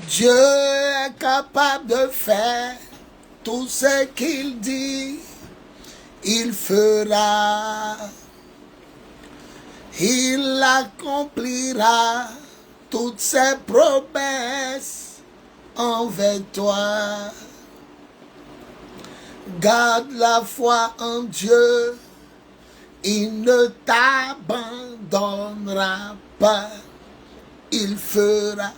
Dieu est capable de faire tout ce qu'il dit, il fera. Il accomplira toutes ses promesses envers toi. Garde la foi en Dieu, il ne t'abandonnera pas, il fera.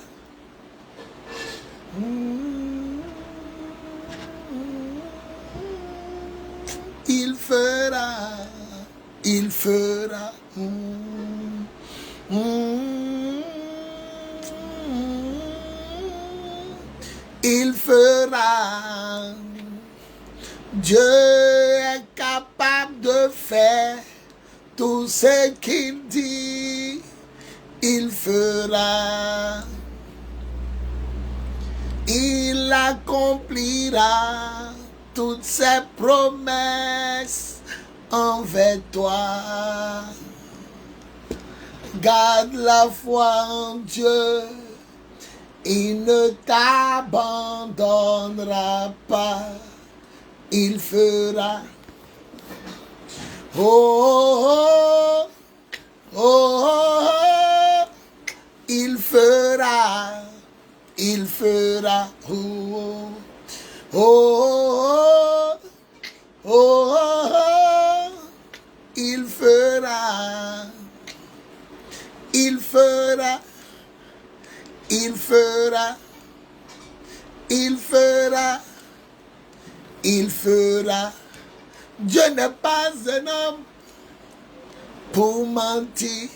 Il fera, il fera. Il fera. Dieu est capable de faire tout ce qu'il dit, il fera. Il accomplira toutes ses promesses envers toi. Garde la foi en Dieu, il ne t'abandonnera pas, il fera. Oh, oh, oh, oh, il fera, il fera. Oh, oh, oh, oh, oh, il fera, il fera, il fera, il fera, il fera. Dieu n'est pas un homme pour mentir,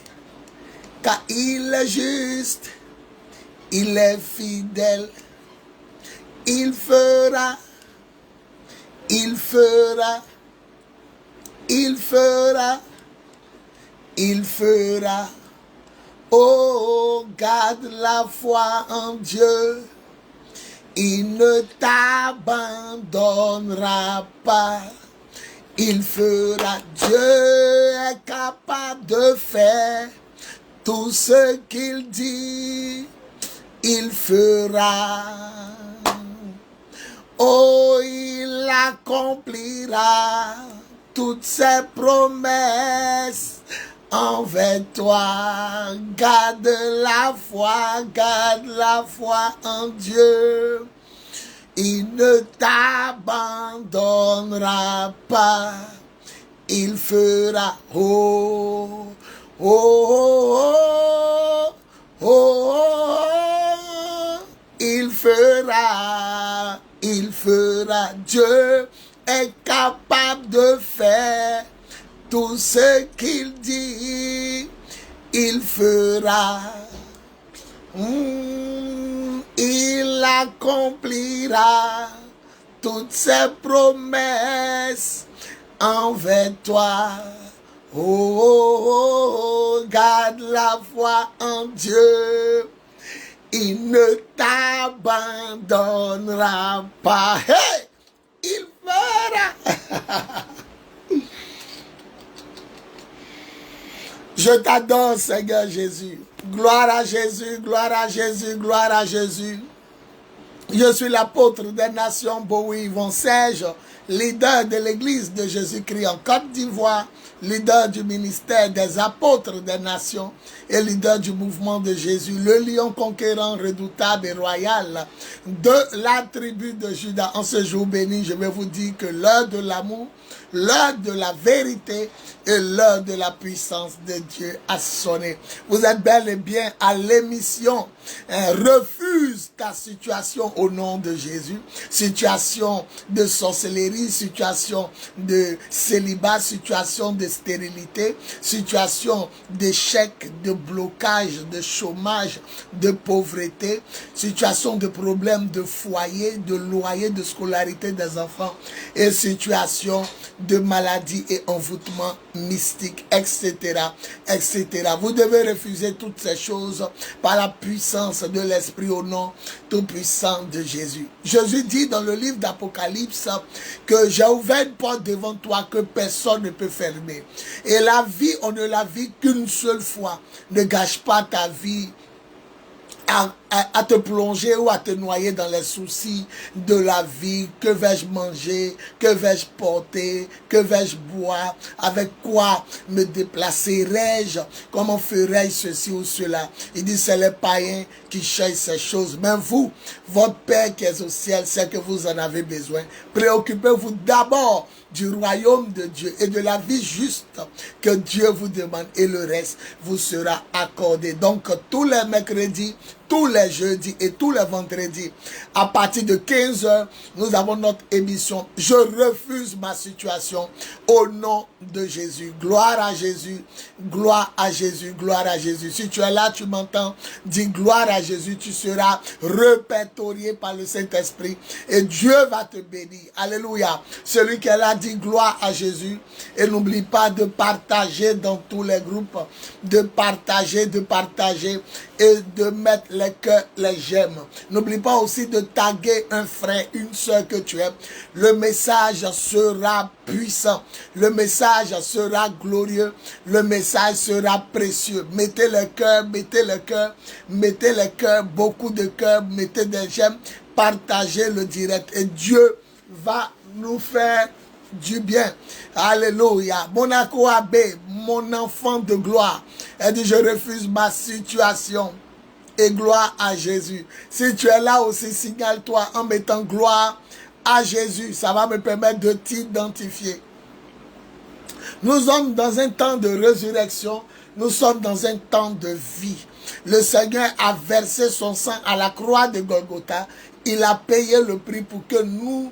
car il est juste, il est fidèle. Il fera, il fera, il fera, il fera. Oh, garde la foi en Dieu, il ne t'abandonnera pas. Il fera. Dieu est capable de faire tout ce qu'il dit, il fera. Oh, il accomplira toutes ses promesses envers toi. Garde la foi en Dieu. Il ne t'abandonnera pas, il fera. Oh, oh, oh, oh, oh, oh, il fera, il fera. Dieu est capable de faire tout ce qu'il dit, il fera. Il accomplira toutes ses promesses envers toi. Oh, oh, oh, garde la foi en Dieu, il ne t'abandonnera pas. Hey, il fera. Je t'adore, Seigneur Jésus. Gloire à Jésus, gloire à Jésus, gloire à Jésus. Je suis l'apôtre des nations, Bowie Yvon Serge, leader de l'église de Jésus-Christ en Côte d'Ivoire, leader du ministère des apôtres des nations et leader du mouvement de Jésus, le lion conquérant, redoutable et royal de la tribu de Juda. En ce jour béni, je vais vous dire que l'heure de l'amour, l'heure de la vérité et l'heure de la puissance de Dieu a sonné. Vous êtes bel et bien à l'émission Refuse ta situation au nom de Jésus. Situation de sorcellerie, situation de célibat, situation de stérilité, situation d'échec, de blocage, de chômage, de pauvreté, situation de problème de foyer, de loyer, de scolarité des enfants et situation de maladie et envoûtement mystique, etc., etc. Vous devez refuser toutes ces choses par la puissance de l'Esprit au nom tout-puissant de Jésus. Jésus dit dans le livre d'Apocalypse que j'ai ouvert une porte devant toi que personne ne peut fermer. Et la vie, on ne la vit qu'une seule fois. Ne gâche pas ta vie à te plonger ou à te noyer dans les soucis de la vie. Que vais-je manger? Que vais-je porter? Que vais-je boire? Avec quoi me déplacerai-je? Comment ferai-je ceci ou cela? Il dit, c'est les païens qui cherchent ces choses. Mais vous, votre Père qui est au ciel, sait que vous en avez besoin. Préoccupez-vous d'abord du royaume de Dieu et de la vie juste que Dieu vous demande, et le reste vous sera accordé. Donc tous les mercredis, tous les jeudis et tous les vendredis, à partir de 15h, nous avons notre émission « Je refuse ma situation » au nom de Jésus. Gloire à Jésus, gloire à Jésus, gloire à Jésus. Si tu es là, tu m'entends, dis gloire à Jésus, tu seras répertorié par le Saint-Esprit et Dieu va te bénir. Alléluia. Celui qui est là, dit gloire à Jésus, et n'oublie pas de partager dans tous les groupes, de partager et de mettre les cœurs, les j'aime. N'oublie pas aussi de taguer un frère, une soeur que tu aimes. Le message sera puissant, le message sera glorieux, le message sera précieux. Mettez le cœur, mettez le cœur, mettez le cœur, beaucoup de cœurs, mettez des j'aime, partagez le direct et Dieu va nous faire du bien. Alléluia. Monaco Abbé, mon enfant de gloire, elle dit, je refuse ma situation. Et gloire à Jésus. Si tu es là aussi, signale-toi en mettant gloire à Jésus. Ça va me permettre de t'identifier. Nous sommes dans un temps de résurrection. Nous sommes dans un temps de vie. Le Seigneur a versé son sang à la croix de Golgotha. Il a payé le prix pour que nous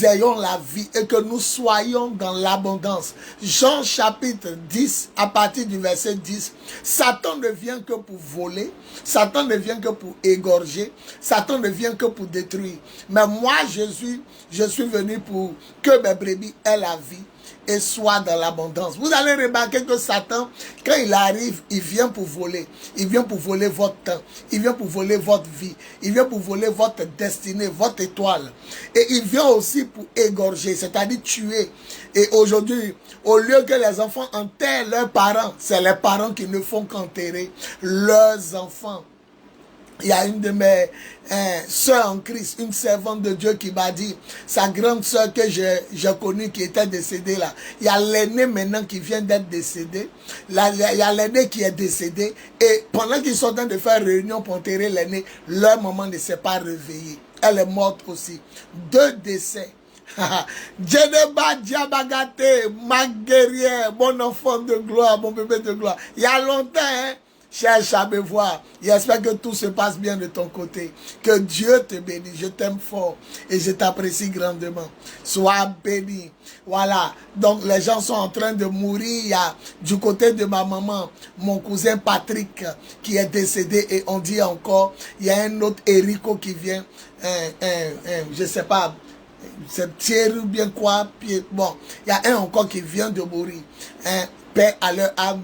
ayons la vie et que nous soyons dans l'abondance. Jean chapitre 10, à partir du verset 10, Satan ne vient que pour voler, Satan ne vient que pour égorger, Satan ne vient que pour détruire. Mais moi, Jésus, je suis venu pour que mes brebis aient la vie et soit dans l'abondance. Vous allez remarquer que Satan, quand il arrive, il vient pour voler. Il vient pour voler votre temps. Il vient pour voler votre vie. Il vient pour voler votre destinée, votre étoile. Et il vient aussi pour égorger, c'est-à-dire tuer. Et aujourd'hui, au lieu que les enfants enterrent leurs parents, c'est les parents qui ne font qu'enterrer leurs enfants. Il y a une de mes sœurs en Christ, une servante de Dieu qui m'a dit, sa grande sœur que j'ai connue qui était décédée là, il y a l'aîné maintenant qui vient d'être décédé, il y a l'aîné qui est décédé, et pendant qu'ils sont en train de faire réunion pour enterrer l'aîné, leur maman ne s'est pas réveillée. Elle est morte aussi. 2 décès. Djeneba Diabagate, ma guerrière, mon enfant de gloire, mon bébé de gloire. Il y a longtemps, hein? Cherche à me voir. J'espère que tout se passe bien de ton côté. Que Dieu te bénisse. Je t'aime fort et je t'apprécie grandement. Sois béni. Voilà. Donc les gens sont en train de mourir. Il y a du côté de ma maman, mon cousin Patrick qui est décédé et on dit encore, il y a un autre Erico qui vient. Je sais pas. C'est Thierry ou bien quoi. Bon, il y a un encore qui vient de mourir. Paix à leur âme.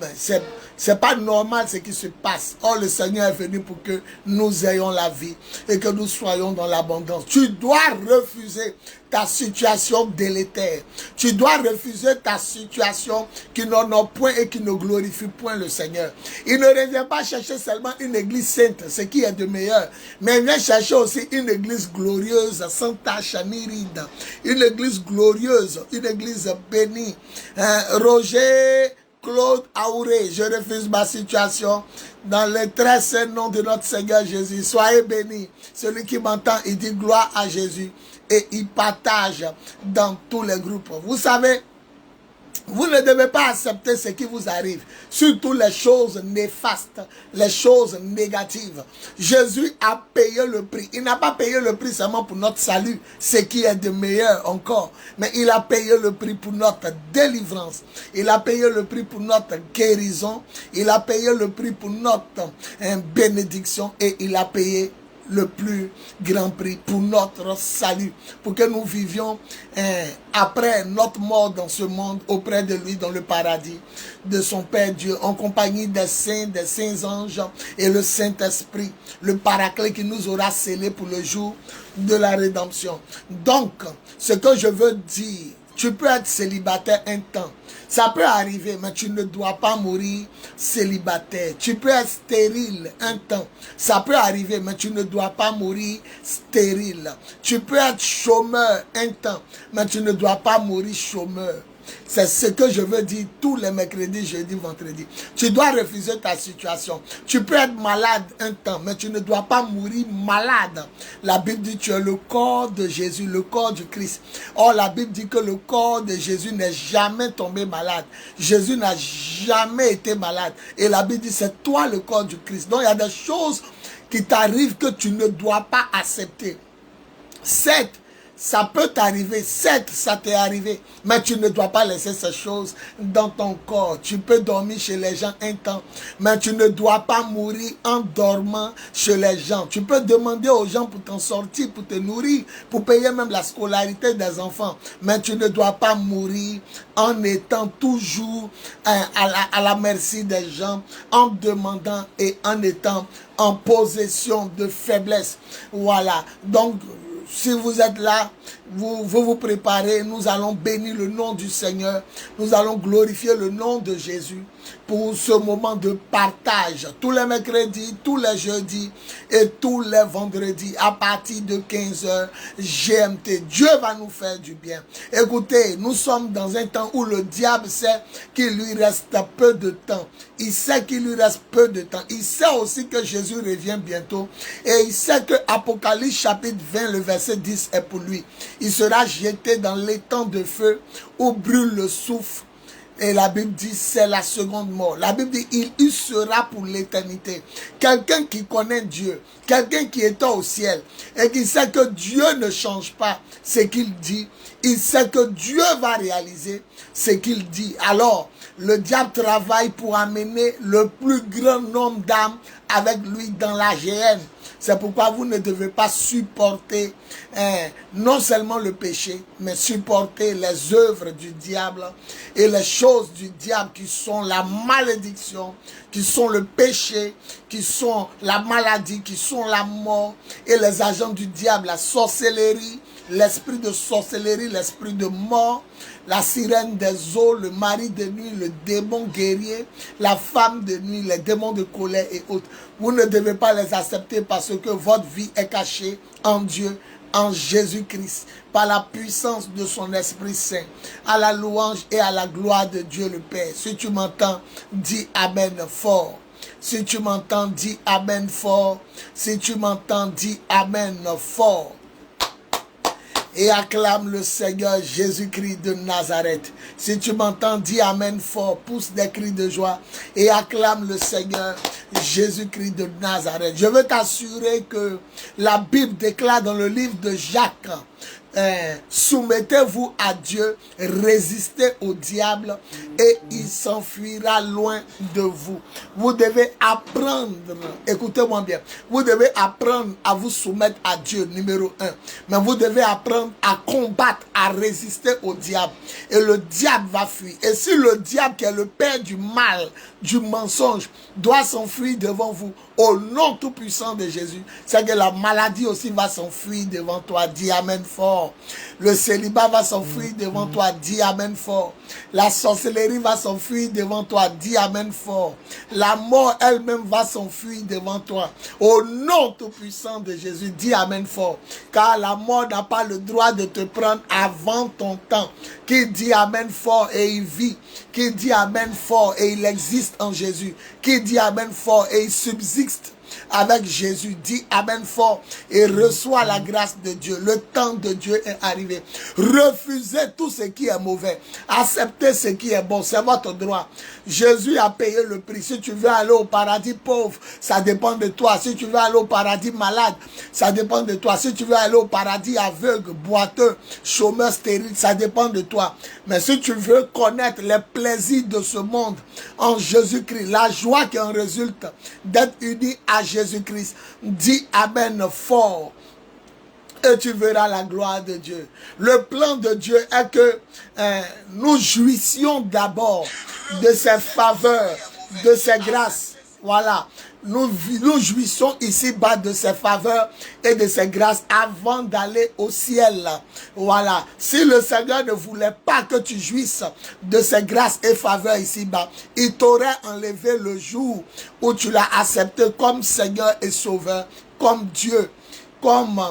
C'est pas normal ce qui se passe. Or, le Seigneur est venu pour que nous ayons la vie et que nous soyons dans l'abondance. Tu dois refuser ta situation délétère. Tu dois refuser ta situation qui n'honore point et qui ne glorifie point le Seigneur. Il ne revient pas chercher seulement une église sainte, ce qui est de meilleur, mais il vient chercher aussi une église glorieuse, sans tache ni ride. Une église glorieuse, une église bénie. Roger Claude Aouré, je refuse ma situation dans le très saint nom de notre Seigneur Jésus. Soyez bénis. Celui qui m'entend, il dit gloire à Jésus et il partage dans tous les groupes. Vous savez, vous ne devez pas accepter ce qui vous arrive, surtout les choses néfastes, les choses négatives. Jésus a payé le prix. Il n'a pas payé le prix seulement pour notre salut, ce qui est de meilleur encore, mais il a payé le prix pour notre délivrance. Il a payé le prix pour notre guérison. Il a payé le prix pour notre bénédiction et il a payé le plus grand prix pour notre salut, pour que nous vivions après notre mort dans ce monde, auprès de lui dans le paradis de son Père Dieu, en compagnie des saints anges et le Saint-Esprit, le paraclet qui nous aura scellés pour le jour de la rédemption. Donc, ce que je veux dire, Tu peux être célibataire un temps. Ça peut arriver, mais tu ne dois pas mourir célibataire. Tu peux être stérile un temps. Ça peut arriver, mais tu ne dois pas mourir stérile. Tu peux être chômeur un temps, mais tu ne dois pas mourir chômeur. C'est ce que je veux dire tous les mercredis, jeudi, vendredi. Tu dois refuser ta situation. Tu peux être malade un temps, mais tu ne dois pas mourir malade. La Bible dit que tu es le corps de Jésus, le corps du Christ. Or, la Bible dit que le corps de Jésus n'est jamais tombé malade. Jésus n'a jamais été malade. Et la Bible dit c'est toi le corps du Christ. Donc, il y a des choses qui t'arrivent que tu ne dois pas accepter. Certes, ça peut t'arriver, certes, ça t'est arrivé, mais tu ne dois pas laisser ces choses dans ton corps. Tu peux dormir chez les gens un temps, mais tu ne dois pas mourir en dormant chez les gens. Tu peux demander aux gens pour t'en sortir, pour te nourrir, pour payer même la scolarité des enfants, mais tu ne dois pas mourir en étant toujours à la merci des gens, en demandant et en étant en possession de faiblesse. Voilà, donc si vous êtes là, vous préparez, nous allons bénir le nom du Seigneur, nous allons glorifier le nom de Jésus pour ce moment de partage, tous les mercredis, tous les jeudis et tous les vendredis à partir de 15h GMT. Dieu va nous faire du bien. Écoutez, nous sommes dans un temps où le diable sait qu'il lui reste peu de temps. Il sait qu'il lui reste peu de temps. Il sait aussi que Jésus revient bientôt. Et il sait que Apocalypse chapitre 20, le verset 10 est pour lui. Il sera jeté dans l'étang de feu où brûle le soufre. Et la Bible dit c'est la seconde mort. La Bible dit il sera pour l'éternité. Quelqu'un qui connaît Dieu, quelqu'un qui est au ciel et qui sait que Dieu ne change pas ce qu'il dit. Il sait que Dieu va réaliser ce qu'il dit. Alors, le diable travaille pour amener le plus grand nombre d'âmes avec lui dans la géhenne. C'est pourquoi vous ne devez pas supporter non seulement le péché, mais supporter les œuvres du diable et les choses du diable qui sont la malédiction, qui sont le péché, qui sont la maladie, qui sont la mort et les agents du diable, la sorcellerie, l'esprit de sorcellerie, l'esprit de mort, la sirène des eaux, le mari de nuit, le démon guerrier, la femme de nuit, les démons de colère et autres. Vous ne devez pas les accepter parce que votre vie est cachée en Dieu, en Jésus-Christ, par la puissance de son Esprit Saint, à la louange et à la gloire de Dieu le Père. Si tu m'entends, dis Amen fort. Si tu m'entends, dis Amen fort. Si tu m'entends, dis Amen fort. Et acclame le Seigneur Jésus-Christ de Nazareth. Si tu m'entends, dis Amen fort, pousse des cris de joie et acclame le Seigneur Jésus-Christ de Nazareth. Je veux t'assurer que la Bible déclare dans le livre de Jacques, soumettez-vous à Dieu, résistez au diable et il s'enfuira loin de vous. Vous devez apprendre, écoutez-moi bien, vous devez apprendre à vous soumettre à Dieu, numéro 1. Mais vous devez apprendre à combattre, à résister au diable. Et le diable va fuir. Et si le diable qui est le père du mal, du mensonge, doit s'enfuir devant vous, au nom tout puissant de Jésus, c'est que la maladie aussi va s'enfuir devant toi. Dis Amen fort. Le célibat va s'enfuir devant toi. Dis Amen fort. La sorcellerie va s'enfuir devant toi. Dis Amen fort. La mort elle-même va s'enfuir devant toi. Au nom tout puissant de Jésus, dis Amen fort. Car la mort n'a pas le droit de te prendre avant ton temps. Qui dit Amen fort et il vit. Qui dit Amen fort et il existe en Jésus. Qui dit Amen fort et il subsiste avec Jésus. Dis Amen fort et reçois la grâce de Dieu. Le temps de Dieu est arrivé. Refusez tout ce qui est mauvais. Acceptez ce qui est bon. C'est votre droit. Jésus a payé le prix. Si tu veux aller au paradis pauvre, ça dépend de toi. Si tu veux aller au paradis malade, ça dépend de toi. Si tu veux aller au paradis aveugle, boiteux, chômeur, stérile, ça dépend de toi. Mais si tu veux connaître les plaisirs de ce monde en Jésus-Christ, la joie qui en résulte d'être uni à Jésus-Christ, dis Amen fort. Et tu verras la gloire de Dieu. Le plan de Dieu est que nous jouissions d'abord de ses faveurs, de ses grâces. Voilà. nous jouissons ici-bas de ses faveurs et de ses grâces avant d'aller au ciel. Voilà. Si le Seigneur ne voulait pas que tu jouisses de ses grâces et faveurs ici-bas, il t'aurait enlevé le jour où tu l'as accepté comme Seigneur et Sauveur, comme Dieu, comme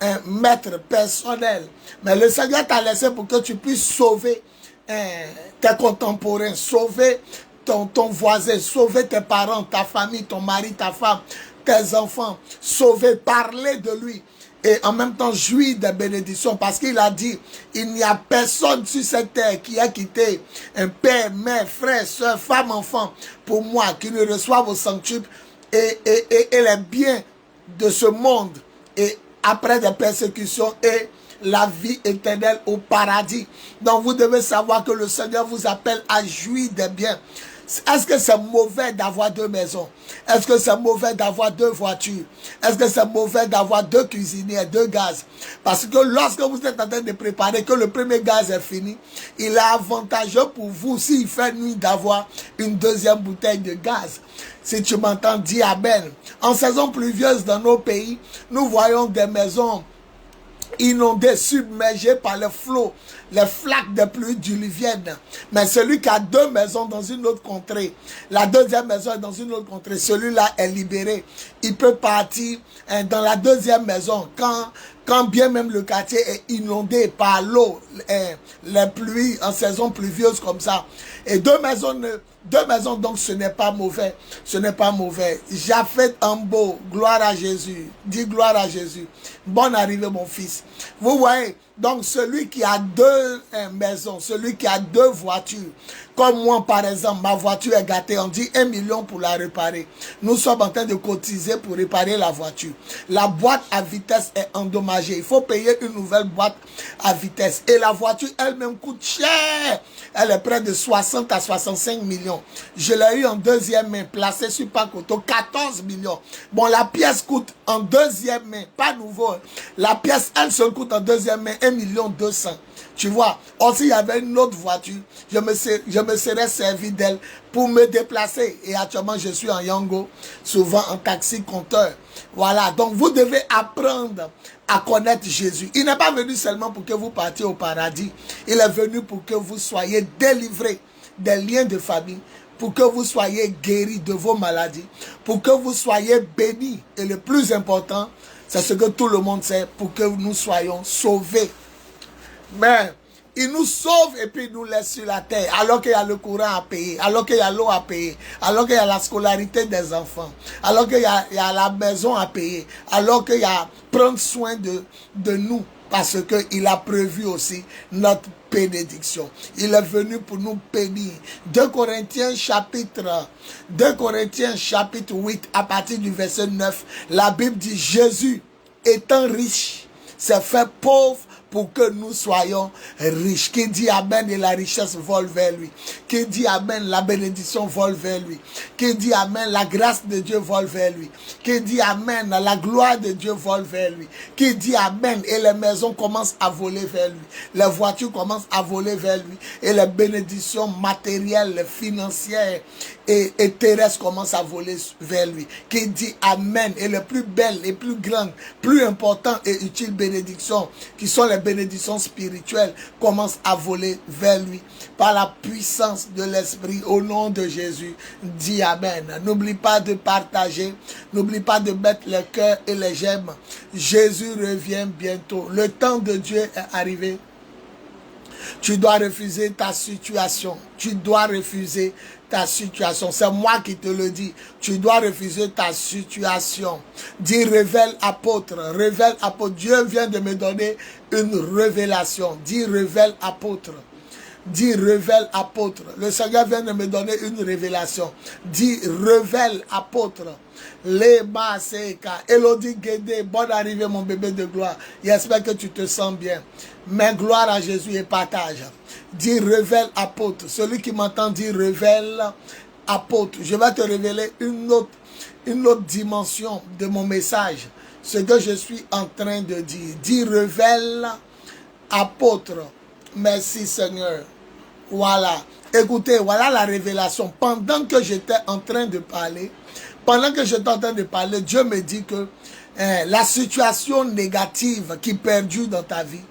un maître personnel. Mais le Seigneur t'a laissé pour que tu puisses sauver tes contemporains, sauver ton voisin, sauver tes parents, ta famille, ton mari, ta femme, tes enfants, sauver, parler de lui et en même temps jouir des bénédictions parce qu'il a dit, il n'y a personne sur cette terre qui a quitté un père, mère, frère, soeur, femme, enfant pour moi, qui ne reçoive au centuple et les biens de ce monde et après des persécutions et la vie éternelle au paradis. Donc vous devez savoir que le Seigneur vous appelle à jouir des biens. Est-ce que c'est mauvais d'avoir 2 maisons? Est-ce que c'est mauvais d'avoir 2 voitures? Est-ce que c'est mauvais d'avoir 2 cuisiniers, 2 gaz? Parce que lorsque vous êtes en train de préparer, que le premier gaz est fini, il est avantageux pour vous, s'il fait nuit, d'avoir une 2e bouteille de gaz. Si tu m'entends, dis amen. En saison pluvieuse dans nos pays, nous voyons des maisons inondées, submergées par les flots, les flaques de pluie diluviennes. Mais celui qui a 2 maisons dans une autre contrée, la 2e maison est dans une autre contrée, celui-là est libéré. Il peut partir dans la 2e maison quand bien même le quartier est inondé par l'eau, les pluies en saison pluvieuse comme ça. Et 2 maisons, donc ce n'est pas mauvais. Ce n'est pas mauvais. Japhet Ambo, gloire à Jésus. Dis gloire à Jésus. Bonne arrivée mon fils. Vous voyez, donc celui qui a 2 maisons, celui qui a 2 voitures, comme moi par exemple, ma voiture est gâtée, on dit 1 million pour la réparer. Nous sommes en train de cotiser pour réparer la voiture. La boîte à vitesse est endommagée. Il faut payer une nouvelle boîte à vitesse. Et la voiture elle-même coûte cher. Elle est près de 60 à 65 millions. Je l'ai eu en 2e main, placée sur Pacoto, 14 millions. Bon, la pièce coûte en 2e main, pas nouveau. La pièce, elle se coûte en 2e main 1 200 000. Tu vois, aussi il y avait une autre voiture, je me serais servi d'elle pour me déplacer. Et actuellement, je suis en Yango, souvent en taxi compteur. Voilà, donc vous devez apprendre à connaître Jésus. Il n'est pas venu seulement pour que vous partiez au paradis. Il est venu pour que vous soyez délivrés des liens de famille, pour que vous soyez guéris de vos maladies, pour que vous soyez bénis. Et le plus important, c'est ce que tout le monde sait, pour que nous soyons sauvés. Mais il nous sauve et puis il nous laisse sur la terre, alors qu'il y a le courant à payer, alors qu'il y a l'eau à payer, alors qu'il y a la scolarité des enfants, alors qu'il y a la maison à payer, alors qu'il y a prendre soin de nous, parce qu'il a prévu aussi notre bénédiction. Il est venu pour nous bénir. 2 Corinthiens chapitre 8, à partir du verset 9, la Bible dit, Jésus étant riche, s'est fait pauvre pour que nous soyons riches. Qui dit Amen et la richesse vole vers lui. Qui dit Amen, la bénédiction vole vers lui. Qui dit Amen, la grâce de Dieu vole vers lui. Qui dit Amen, la gloire de Dieu vole vers lui. Qui dit Amen et les maisons commencent à voler vers lui. Les voitures commencent à voler vers lui. Et les bénédictions matérielles, financières et terrestres commencent à voler vers lui. Qui dit Amen et les plus belles, les plus grandes, plus importantes et utiles bénédictions qui sont les bénédictions spirituelles commencent à voler vers lui par la puissance de l'Esprit. Au nom de Jésus, dis Amen. N'oublie pas de partager, n'oublie pas de mettre le cœur et les j'aime. Jésus revient bientôt. Le temps de Dieu est arrivé. Tu dois refuser ta situation. Tu dois refuser ta situation. C'est moi qui te le dis. Tu dois refuser ta situation. Dis révèle apôtre. Révèle apôtre. Dieu vient de me donner une révélation. Dis révèle apôtre. Dis révèle apôtre. Le Seigneur vient de me donner une révélation. Dis révèle apôtre. Lema Seka. Elodie Guédé. Bonne arrivée mon bébé de gloire. J'espère que tu te sens bien. Mais gloire à Jésus et partage. Dis révèle apôtre. Celui qui m'entend dit révèle apôtre. Je vais te révéler une autre dimension de mon message. Ce que je suis en train de dire. Dis révèle apôtre. Merci Seigneur. Voilà. Écoutez, voilà la révélation. Pendant que j'étais en train de parler, Pendant que j'étais en train de parler, Dieu me dit que la situation négative qui perdure dans ta vie,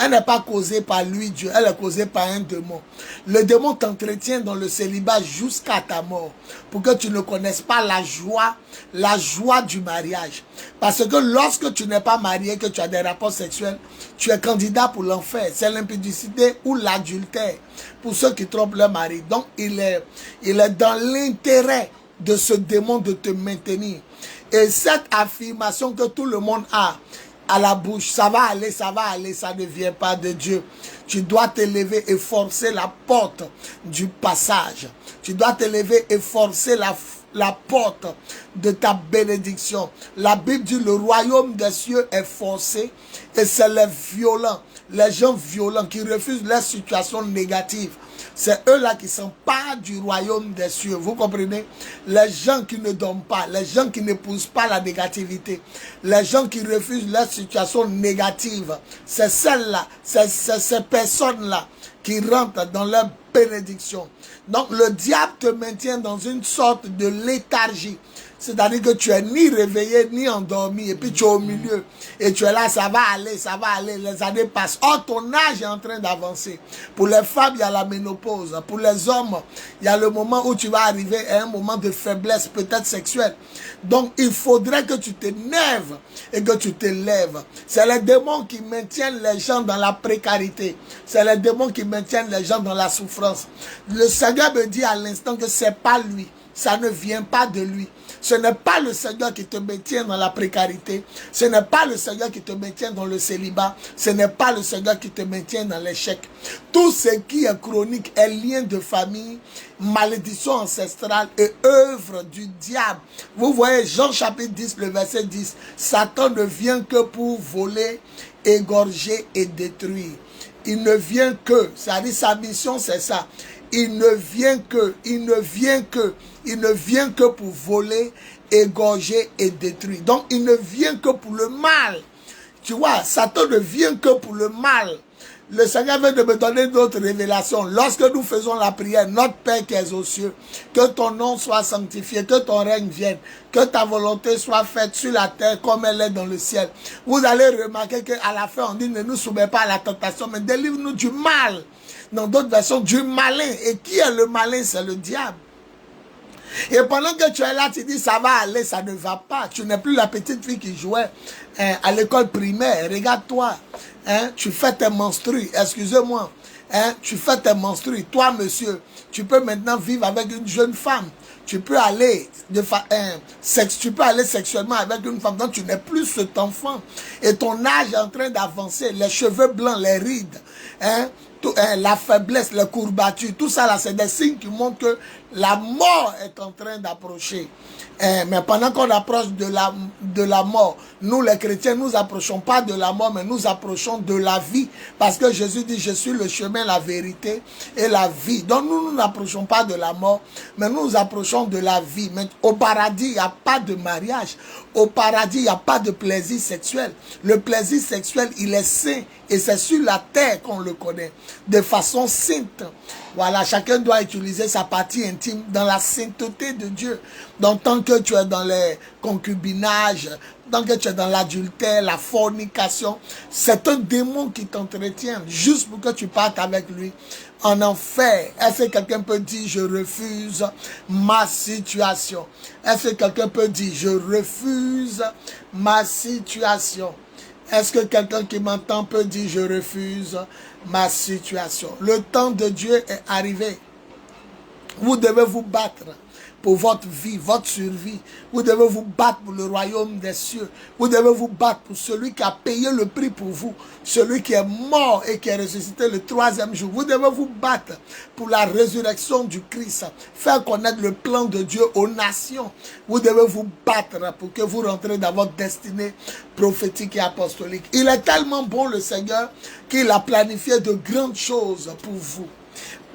elle n'est pas causée par lui, Dieu, elle est causée par un démon. Le démon t'entretient dans le célibat jusqu'à ta mort, pour que tu ne connaisses pas la joie du mariage. Parce que lorsque tu n'es pas marié, que tu as des rapports sexuels, tu es candidat pour l'enfer. C'est l'impudicité ou l'adultère pour ceux qui trompent leur mari. Donc, il est dans l'intérêt de ce démon de te maintenir. Et cette affirmation que tout le monde a à la bouche, ça va aller, ça ne vient pas de Dieu. Tu dois te lever et forcer la porte du passage. Tu dois te lever et forcer la porte de ta bénédiction. La Bible dit le royaume des cieux est forcé et c'est les violents, les gens violents qui refusent leurs situations négatives. C'est eux-là qui s'emparent du royaume des cieux. Vous comprenez? Les gens qui ne dorment pas, les gens qui n'épousent pas la négativité, les gens qui refusent leur situation négative, c'est celles-là, c'est ces personnes-là qui rentrent dans leur bénédiction. Donc le diable te maintient dans une sorte de léthargie. C'est-à-dire que tu es ni réveillé, ni endormi, et puis tu es au milieu. Et tu es là, ça va aller, les années passent. Or, ton âge est en train d'avancer. Pour les femmes, il y a la ménopause. Pour les hommes, il y a le moment où tu vas arriver à un moment de faiblesse, peut-être sexuelle. Donc, il faudrait que tu t'énerves et que tu te lèves. C'est les démons qui maintiennent les gens dans la précarité. C'est les démons qui maintiennent les gens dans la souffrance. Le Seigneur me dit à l'instant que c'est pas lui. Ça ne vient pas de lui. Ce n'est pas le Seigneur qui te maintient dans la précarité. Ce n'est pas le Seigneur qui te maintient dans le célibat. Ce n'est pas le Seigneur qui te maintient dans l'échec. Tout ce qui est chronique est lien de famille, malédiction ancestrale et œuvre du diable. Vous voyez Jean chapitre 10, le verset 10. Satan ne vient que pour voler, égorger et détruire. Il ne vient que, c'est-à-dire sa mission c'est ça. Il ne vient que pour voler, égorger et détruire. Donc, il ne vient que pour le mal. Tu vois, Satan ne vient que pour le mal. Le Seigneur vient de me donner d'autres révélations. Lorsque nous faisons la prière, notre Père qui est aux cieux, que ton nom soit sanctifié, que ton règne vienne, que ta volonté soit faite sur la terre comme elle est dans le ciel. Vous allez remarquer qu'à la fin, on dit ne nous soumets pas à la tentation, mais délivre-nous du mal. Dans d'autres versions, du malin. Et qui est le malin? C'est le diable. Et pendant que tu es là, tu dis ça va aller, ça ne va pas. Tu n'es plus la petite fille qui jouait à l'école primaire. Regarde-toi. Tu fais tes menstrues. Excusez-moi. Tu fais tes menstrues. Toi, monsieur, tu peux maintenant vivre avec une jeune femme. Tu peux aller sexuellement avec une femme. Donc tu n'es plus cet enfant. Et ton âge est en train d'avancer. Les cheveux blancs, les rides. La faiblesse, les courbatures, tout ça là, c'est des signes qui montrent que la mort est en train d'approcher. Mais pendant qu'on approche de la mort, nous les chrétiens, nous approchons pas de la mort, mais nous approchons de la vie. Parce que Jésus dit, je suis le chemin, la vérité et la vie. Donc nous n'approchons pas de la mort, mais nous nous approchons de la vie. Mais au paradis, il n'y a pas de mariage. Au paradis, il n'y a pas de plaisir sexuel. Le plaisir sexuel, il est saint. Et c'est sur la terre qu'on le connaît. De façon sainte. Voilà, chacun doit utiliser sa partie intime dans la sainteté de Dieu. Donc tant que tu es dans les concubinages, tant que tu es dans l'adultère, la fornication, c'est un démon qui t'entretient juste pour que tu partes avec lui en enfer. Est-ce que quelqu'un peut dire je refuse ma situation? Est-ce que quelqu'un peut dire je refuse ma situation? Est-ce que quelqu'un qui m'entend peut dire je refuse ma situation? Le temps de Dieu est arrivé. Vous devez vous battre pour votre vie, votre survie. Vous devez vous battre pour le royaume des cieux. Vous devez vous battre pour celui qui a payé le prix pour vous. Celui qui est mort et qui est ressuscité le 3e jour. Vous devez vous battre pour la résurrection du Christ. Faire connaître le plan de Dieu aux nations. Vous devez vous battre pour que vous rentrez dans votre destinée prophétique et apostolique. Il est tellement bon le Seigneur qu'il a planifié de grandes choses pour vous.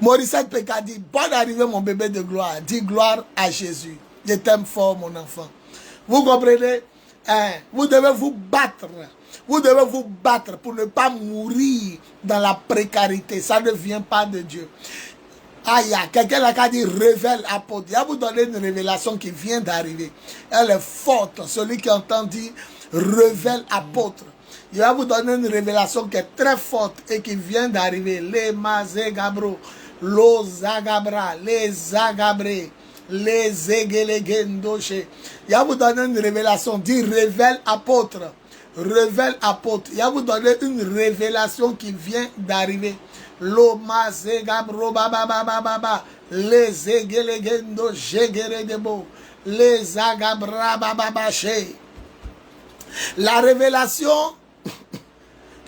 Morissette Péka dit, bonne arrivée mon bébé de gloire. Dis gloire à Jésus. Je t'aime fort mon enfant. Vous comprenez? Vous devez vous battre. Vous devez vous battre pour ne pas mourir dans la précarité. Ça ne vient pas de Dieu. Aïe, quelqu'un a dit révèle apôtre. Il va vous donner une révélation qui vient d'arriver. Elle est forte. Celui qui entend dire révèle apôtre. Il va vous donner une révélation qui est très forte et qui vient d'arriver. Les mazegabro, los agabra, les agabré, les egelegendoche. Il va vous donner une révélation. Dit révèle apôtre. Révèle apôtre. Il va vous donner une révélation qui vient d'arriver. Loma zegabro baba baba baba les egelegendo jegeredebo les agabra baba baché. La révélation,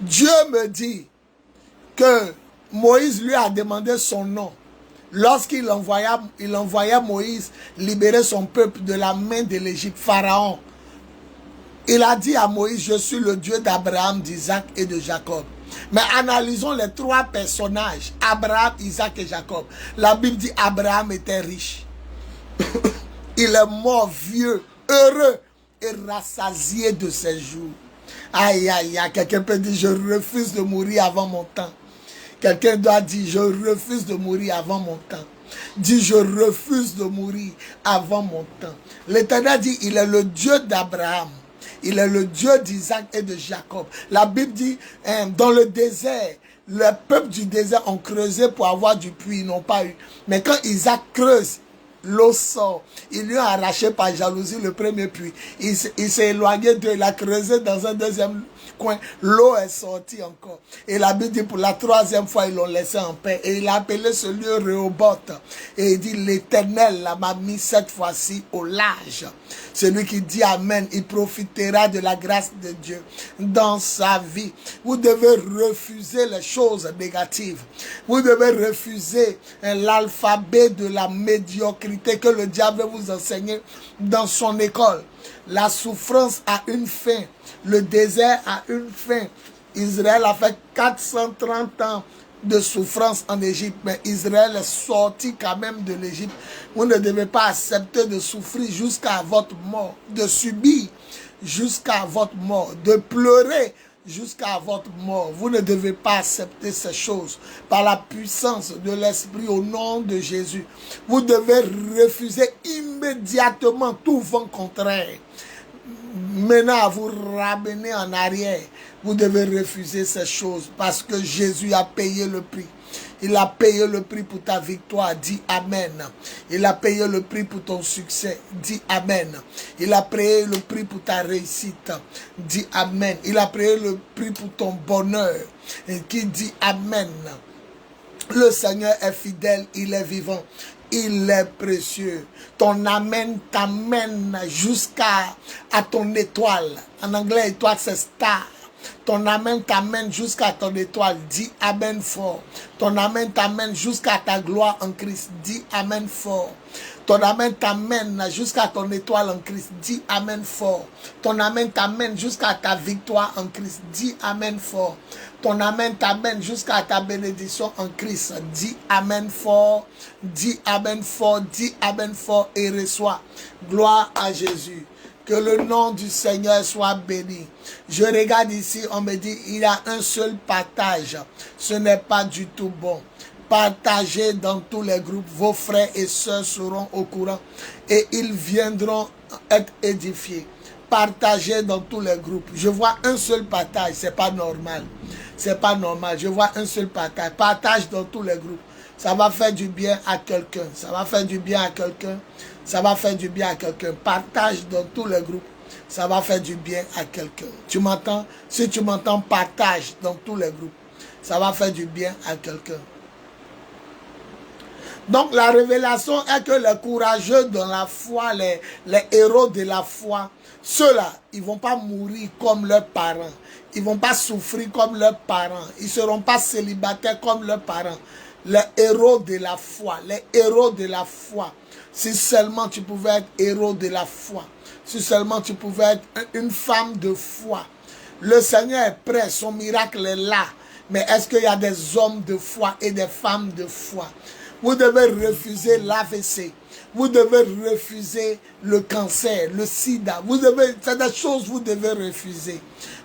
Dieu me dit que Moïse lui a demandé son nom lorsqu'il envoya Moïse libérer son peuple de la main de l'Égypte, Pharaon. Il a dit à Moïse, je suis le Dieu d'Abraham, d'Isaac et de Jacob. Mais analysons les trois personnages, Abraham, Isaac et Jacob. La Bible dit Abraham était riche. Il est mort vieux, heureux et rassasié de ses jours. Aïe, aïe, aïe, quelqu'un peut dire, je refuse de mourir avant mon temps. Quelqu'un doit dire, je refuse de mourir avant mon temps. Dis, je refuse de mourir avant mon temps. L'Éternel dit, il est le Dieu d'Abraham. Il est le Dieu d'Isaac et de Jacob. La Bible dit, dans le désert, le peuple du désert ont creusé pour avoir du puits, ils n'ont pas eu. Mais quand Isaac creuse, l'eau sort. Ils lui ont arraché par jalousie le premier puits. Il s'est éloigné d'eux, il a creusé dans un deuxième coin. L'eau est sortie encore. Et la Bible dit, pour la troisième fois, ils l'ont laissé en paix. Et il a appelé ce lieu Rehoboth. Et il dit, l'Éternel m'a mis cette fois-ci au large. Celui qui dit Amen, il profitera de la grâce de Dieu dans sa vie. Vous devez refuser les choses négatives. Vous devez refuser l'alphabet de la médiocrité que le diable veut vous enseigner dans son école. La souffrance a une fin. Le désert a une fin. Israël a fait 430 ans de souffrance en Égypte, mais Israël est sorti quand même de l'Égypte. Vous ne devez pas accepter de souffrir jusqu'à votre mort, de subir jusqu'à votre mort, de pleurer jusqu'à votre mort. Vous ne devez pas accepter ces choses par la puissance de l'Esprit au nom de Jésus. Vous devez refuser immédiatement tout vent contraire. Maintenant, à vous ramener en arrière. Vous devez refuser ces choses parce que Jésus a payé le prix. Il a payé le prix pour ta victoire. Dis Amen. Il a payé le prix pour ton succès. Dis Amen. Il a payé le prix pour ta réussite. Dis Amen. Il a payé le prix pour ton bonheur. Et qui dit Amen. Le Seigneur est fidèle, il est vivant. Il est précieux. Ton amen t'amène jusqu'à ton étoile. En anglais, étoile, c'est star. Ton amen t'amène jusqu'à ton étoile. Dis amen fort. Ton amen t'amène jusqu'à ta gloire en Christ. Dis amen fort. Ton amen t'amène jusqu'à ton étoile en Christ. Dis amen fort. Ton amen t'amène jusqu'à ta victoire en Christ. Dis amen fort. Ton amen t'amène jusqu'à ta bénédiction en Christ. Dis amen fort. Dis amen fort. Dis amen fort et reçois. Gloire à Jésus. Que le nom du Seigneur soit béni. Je regarde ici, on me dit, il y a un seul partage. Ce n'est pas du tout bon. Partagez dans tous les groupes. Vos frères et sœurs seront au courant et ils viendront être édifiés. Partagez dans tous les groupes. Je vois un seul partage. C'est pas normal. C'est pas normal. Je vois un seul partage. Partage dans tous les groupes. Ça va faire du bien à quelqu'un. Ça va faire du bien à quelqu'un. Ça va faire du bien à quelqu'un. Partage dans tous les groupes. Ça va faire du bien à quelqu'un. Tu m'entends? Si tu m'entends, partage dans tous les groupes. Ça va faire du bien à quelqu'un. Donc la révélation est que les courageux dans la foi, les héros de la foi, ceux-là, ils ne vont pas mourir comme leurs parents. Ils ne vont pas souffrir comme leurs parents. Ils ne seront pas célibataires comme leurs parents. Les héros de la foi, les héros de la foi. Si seulement tu pouvais être héros de la foi. Si seulement tu pouvais être une femme de foi. Le Seigneur est prêt, son miracle est là. Mais est-ce qu'il y a des hommes de foi et des femmes de foi? Vous devez refuser l'AVC. Vous devez refuser le cancer, le sida. C'est des choses que vous devez refuser.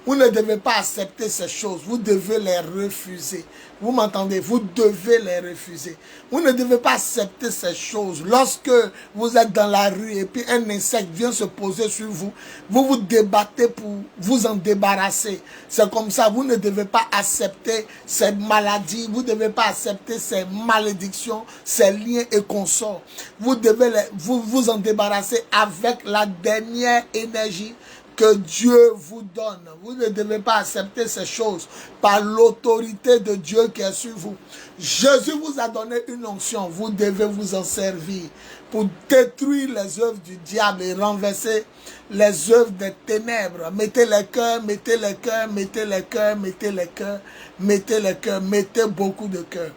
Vous ne devez pas accepter ces choses. Vous devez les refuser. Vous m'entendez? Vous devez les refuser. Vous ne devez pas accepter ces choses. Lorsque vous êtes dans la rue et puis un insecte vient se poser sur vous, vous vous débattez pour vous en débarrasser. C'est comme ça. Vous ne devez pas accepter ces maladies. Vous ne devez pas accepter ces malédictions, ces liens et consorts. Vous devez vous en débarrasser avec la dernière énergie que Dieu vous donne. Vous ne devez pas accepter ces choses par l'autorité de Dieu qui est sur vous. Jésus vous a donné une onction. Vous devez vous en servir pour détruire les œuvres du diable et renverser les œuvres des ténèbres. Mettez les cœurs, mettez les cœurs, mettez les cœurs, mettez les cœurs, mettez les cœurs, mettez beaucoup de cœurs.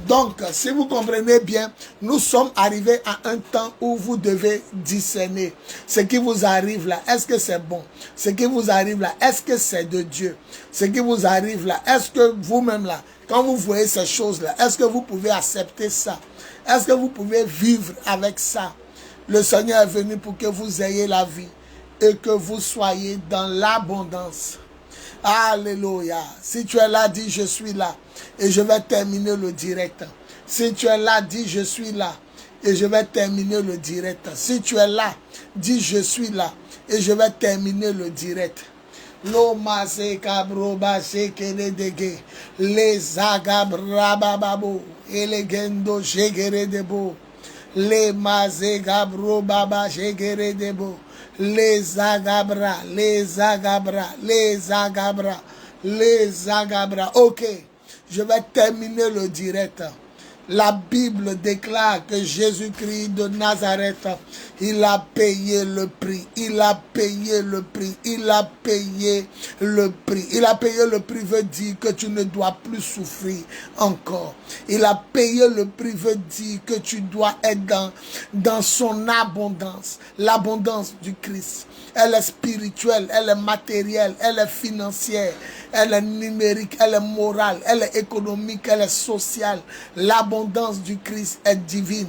Donc, si vous comprenez bien, nous sommes arrivés à un temps où vous devez discerner ce qui vous arrive là. Est-ce que c'est bon? Ce qui vous arrive là, est-ce que c'est de Dieu? Ce qui vous arrive là, est-ce que vous-même là, quand vous voyez ces choses-là, est-ce que vous pouvez accepter ça? Est-ce que vous pouvez vivre avec ça? Le Seigneur est venu pour que vous ayez la vie et que vous soyez dans l'abondance. Alléluia. Si tu es là, dis je suis là et je vais terminer le direct. Si tu es là, dis je suis là et je vais terminer le direct. Si tu es là, dis je suis là et je vais terminer le direct. Loma se kabroba se kene dege les agabrababo elegendo jegere debo les maze gabro baba jegere debo les agabra les agabra les agabra les agabra. Ok, je vais terminer le direct. La Bible déclare que Jésus-Christ de Nazareth, il a payé le prix, il a payé le prix, il a payé le prix. Il a payé le prix veut dire que tu ne dois plus souffrir encore. Il a payé le prix veut dire que tu dois être dans son abondance, l'abondance du Christ. Elle est spirituelle, elle est matérielle, elle est financière, elle est numérique, elle est morale, elle est économique, elle est sociale. L'abondance du Christ est divine.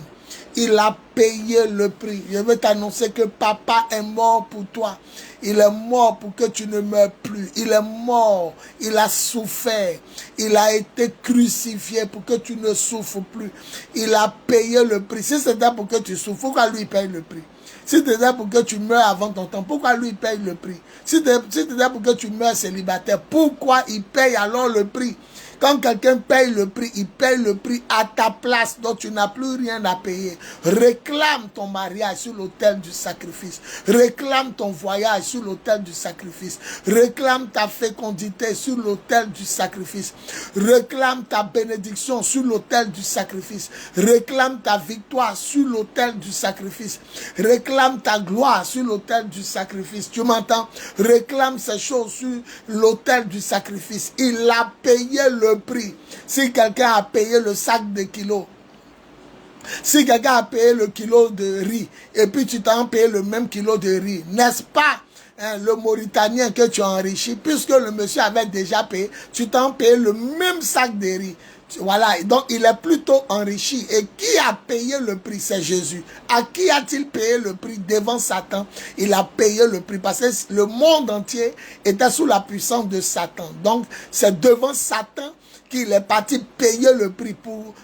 Il a payé le prix. Je veux t'annoncer que papa est mort pour toi. Il est mort pour que tu ne meurs plus. Il est mort. Il a souffert. Il a été crucifié pour que tu ne souffres plus. Il a payé le prix. Si c'était pour que tu souffres, pourquoi lui paye le prix? Si c'était pour que tu meurs avant ton temps, pourquoi lui paye le prix? Si c'était pour que tu meurs célibataire, pourquoi il paye alors le prix? Quand quelqu'un paye le prix, il paye le prix à ta place, donc tu n'as plus rien à payer. Réclame ton mariage sur l'autel du sacrifice. Réclame ton voyage sur l'autel du sacrifice. Réclame ta fécondité sur l'autel du sacrifice. Réclame ta bénédiction sur l'autel du sacrifice. Réclame ta victoire sur l'autel du sacrifice. Réclame ta gloire sur l'autel du sacrifice. Tu m'entends? Réclame ces choses sur l'autel du sacrifice. Il a payé le prix. Si quelqu'un a payé le sac de kilos, si quelqu'un a payé le kilo de riz, et puis tu t'en payes le même kilo de riz, n'est-ce pas le Mauritanien que tu as enrichi, puisque le monsieur avait déjà payé, tu t'en payes le même sac de riz. Voilà, donc il est plutôt enrichi. Et qui a payé le prix? C'est Jésus. À qui a-t-il payé le prix? Devant Satan, il a payé le prix parce que le monde entier était sous la puissance de Satan. Donc c'est devant Satan qu'il est parti payer le prix pour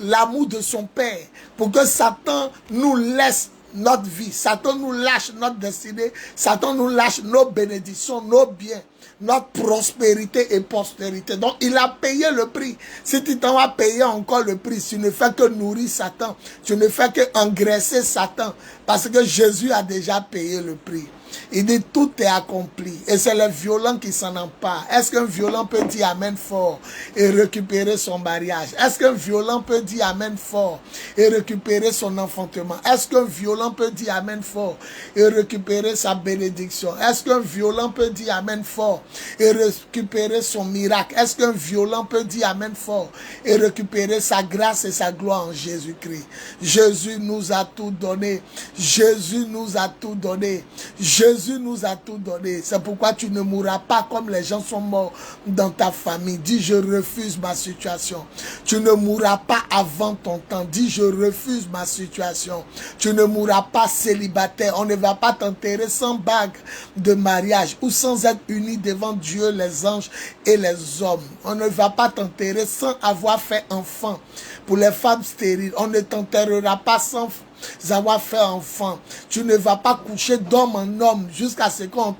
l'amour de son Père, pour que Satan nous laisse notre vie, Satan nous lâche notre destinée, Satan nous lâche nos bénédictions, nos biens, notre prospérité et postérité. Donc il a payé le prix. Si tu t'en vas payer encore le prix, tu ne fais que nourrir Satan, tu ne fais que engraisser Satan, parce que Jésus a déjà payé le prix. Il dit tout est accompli. Et c'est le violent qui s'en empare. Est-ce qu'un violent peut dire amen fort et récupérer son mariage? Est-ce qu'un violent peut dire amen fort et récupérer son enfantement? Est-ce qu'un violent peut dire amen fort et récupérer sa bénédiction? Est-ce qu'un violent peut dire amen fort et récupérer son miracle? Est-ce qu'un violent peut dire amen fort et récupérer sa grâce et sa gloire en Jésus-Christ? Jésus nous a tout donné. Jésus nous a tout donné. Jésus nous a tout donné. C'est pourquoi tu ne mourras pas comme les gens sont morts dans ta famille. Dis, je refuse ma situation. Tu ne mourras pas avant ton temps. Dis, je refuse ma situation. Tu ne mourras pas célibataire. On ne va pas t'enterrer sans bague de mariage ou sans être uni devant Dieu, les anges et les hommes. On ne va pas t'enterrer sans avoir fait enfant. Pour les femmes stériles, on ne t'enterrera pas sans avoir fait enfant. Tu ne vas pas coucher d'homme en homme jusqu'à ce qu'on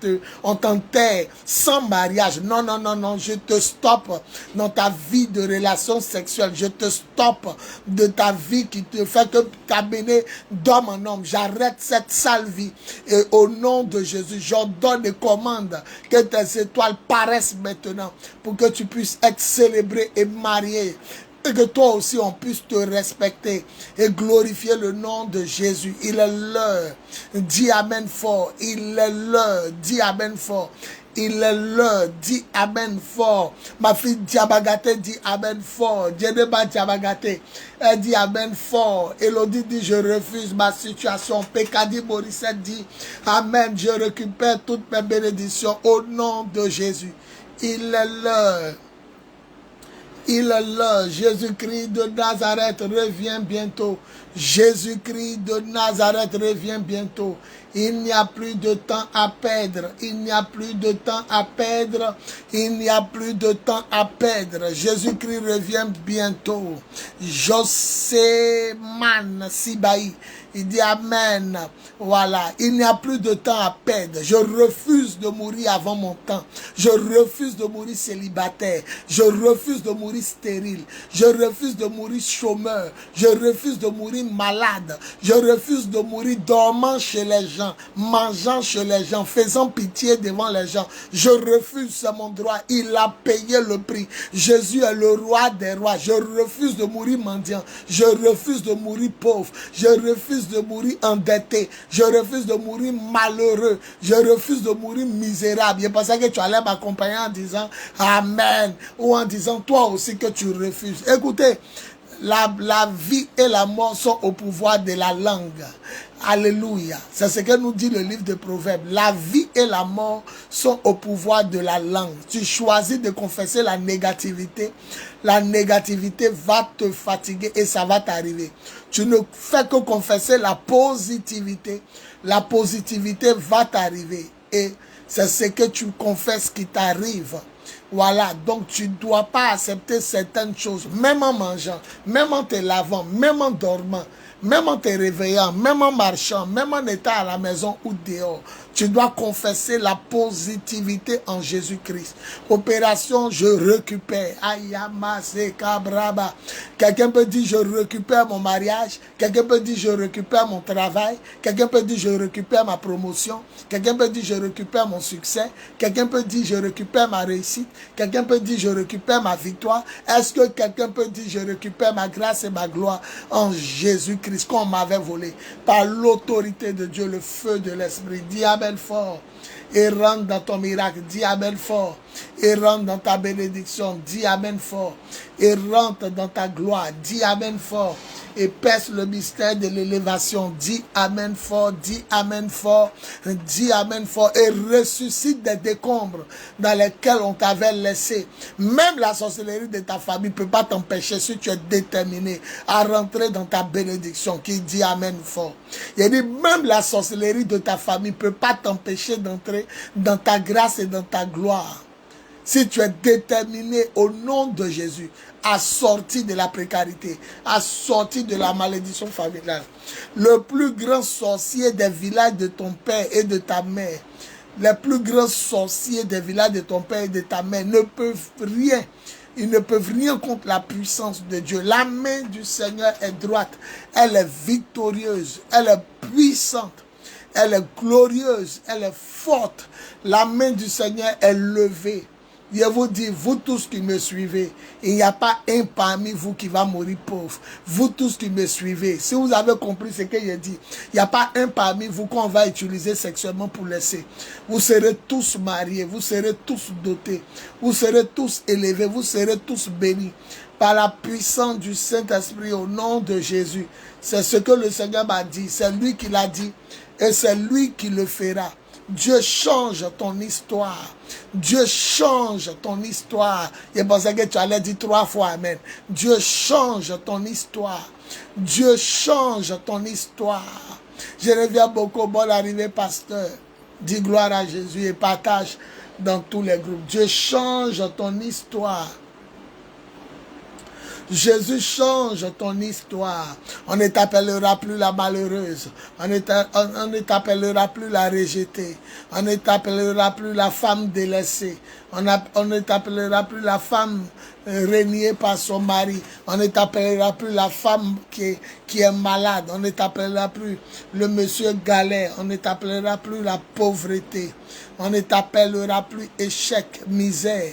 t'enterre sans mariage. Non, non, non, non, je te stoppe dans ta vie de relation sexuelle. Je te stoppe de ta vie qui te fait que t'amener d'homme en homme. J'arrête cette sale vie. Et au nom de Jésus, j'ordonne et commande que tes étoiles paraissent maintenant pour que tu puisses être célébré et marié. Et que toi aussi on puisse te respecter et glorifier le nom de Jésus. Il est l'heure. Dis Amen fort. Il est l'heure. Dis Amen fort. Il est l'heure. Dis Amen fort. Ma fille Diabagate dit Amen fort. Djeneba Diabagate, elle dit Amen fort. Elodie dit je refuse ma situation. Pekadi Morissette dit Amen. Je récupère toutes mes bénédictions au nom de Jésus. Il est l'heure. Il est là. Jésus-Christ de Nazareth revient bientôt. Jésus-Christ de Nazareth revient bientôt. Il n'y a plus de temps à perdre. Il n'y a plus de temps à perdre. Il n'y a plus de temps à perdre. Jésus-Christ revient bientôt. José Man Sibaï. Il dit Amen. Voilà. Il n'y a plus de temps à perdre. Je refuse de mourir avant mon temps. Je refuse de mourir célibataire. Je refuse de mourir stérile. Je refuse de mourir chômeur. Je refuse de mourir malade. Je refuse de mourir dormant chez les gens, mangeant chez les gens, faisant pitié devant les gens. Je refuse, c'est mon droit. Il a payé le prix. Jésus est le roi des rois. Je refuse de mourir mendiant. Je refuse de mourir pauvre. Je refuse de mourir endetté. Je refuse de mourir malheureux. Je refuse de mourir misérable. Je pensais que tu allais m'accompagner en disant Amen. Ou en disant toi aussi que tu refuses. Écoutez, la vie et la mort sont au pouvoir de la langue. Alléluia. C'est ce que nous dit le livre de Proverbes. La vie et la mort sont au pouvoir de la langue. Tu choisis de confesser la négativité. La négativité va te fatiguer et ça va t'arriver. Tu ne fais que confesser la positivité. La positivité va t'arriver. Et c'est ce que tu confesses qui t'arrive. Voilà, donc tu ne dois pas accepter certaines choses, même en mangeant, même en te lavant, même en dormant, même en te réveillant, même en marchant, même en étant à la maison ou dehors. Tu dois confesser la positivité en Jésus-Christ. Opération, je récupère. Ayamase kabraba. Quelqu'un peut dire, je récupère mon mariage. Quelqu'un peut dire, je récupère mon travail. Quelqu'un peut dire, je récupère ma promotion. Quelqu'un peut dire, je récupère mon succès. Quelqu'un peut dire, je récupère ma réussite. Quelqu'un peut dire, je récupère ma victoire. Est-ce que quelqu'un peut dire, je récupère ma grâce et ma gloire en Jésus-Christ, qu'on m'avait volé par l'autorité de Dieu, le feu de l'Esprit. Dis Amen fort. Et rentre dans ton miracle. Dis Amen fort. Et rentre dans ta bénédiction. Dis Amen fort. Et rentre dans ta gloire. Dis Amen fort. Et perce le mystère de l'élévation. Dis Amen fort. Dis Amen fort. Dis Amen fort. Et ressuscite des décombres dans lesquels on t'avait laissé. Même la sorcellerie de ta famille ne peut pas t'empêcher, si tu es déterminé, à rentrer dans ta bénédiction. Qui dit Amen fort. Il dit même la sorcellerie de ta famille ne peut pas t'empêcher d'entrer dans ta grâce et dans ta gloire. Si tu es déterminé au nom de Jésus à sortir de la précarité, à sortir de la malédiction familiale. Le plus grand sorcier des villages de ton père et de ta mère, les plus grands sorciers des villages de ton père et de ta mère ne peuvent rien. Ils ne peuvent rien contre la puissance de Dieu. La main du Seigneur est droite. Elle est victorieuse. Elle est puissante. Elle est glorieuse. Elle est forte. La main du Seigneur est levée. Je vous dis, vous tous qui me suivez, il n'y a pas un parmi vous qui va mourir pauvre. Vous tous qui me suivez, si vous avez compris ce que j'ai dit, il n'y a pas un parmi vous qu'on va utiliser sexuellement pour laisser. Vous serez tous mariés, vous serez tous dotés, vous serez tous élevés, vous serez tous bénis. Par la puissance du Saint-Esprit au nom de Jésus. C'est ce que le Seigneur m'a dit, c'est lui qui l'a dit et c'est lui qui le fera. Dieu change ton histoire. Dieu change ton histoire. Je pensais que tu allais dire 3 fois Amen. Dieu change ton histoire. Dieu change ton histoire. Je reviens beaucoup, bonne arrivée, pasteur. Dis gloire à Jésus et partage dans tous les groupes. Dieu change ton histoire. Jésus change ton histoire. On ne t'appellera plus la malheureuse. On ne t'appellera plus la rejetée. On ne t'appellera plus la femme délaissée. On ne t'appellera plus la femme reniée par son mari. On ne t'appellera plus la femme qui est malade. On ne t'appellera plus le monsieur galet. On ne t'appellera plus la pauvreté. On ne t'appellera plus échec, misère.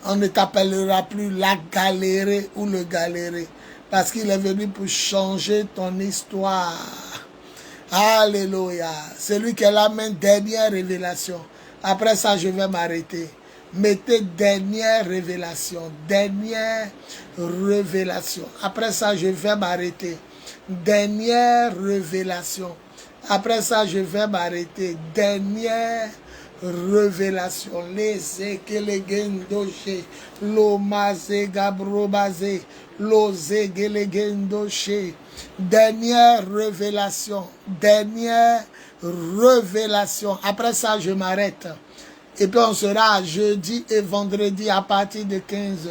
On ne t'appellera plus la galérée ou le galéré. Parce qu'il est venu pour changer ton histoire. Alléluia. C'est lui qui est la main dernière révélation. Après ça, je vais m'arrêter. Mettez dernière révélation. Dernière révélation. Après ça, je vais m'arrêter. Dernière révélation. Après ça, je vais m'arrêter. Dernière révélation. Les ekelegendoche. Lomaze gabrobaze. Lose gelegendoche. Dernière révélation. Dernière révélation. Après ça, je m'arrête. Et puis on sera jeudi et vendredi à partir de 15 h.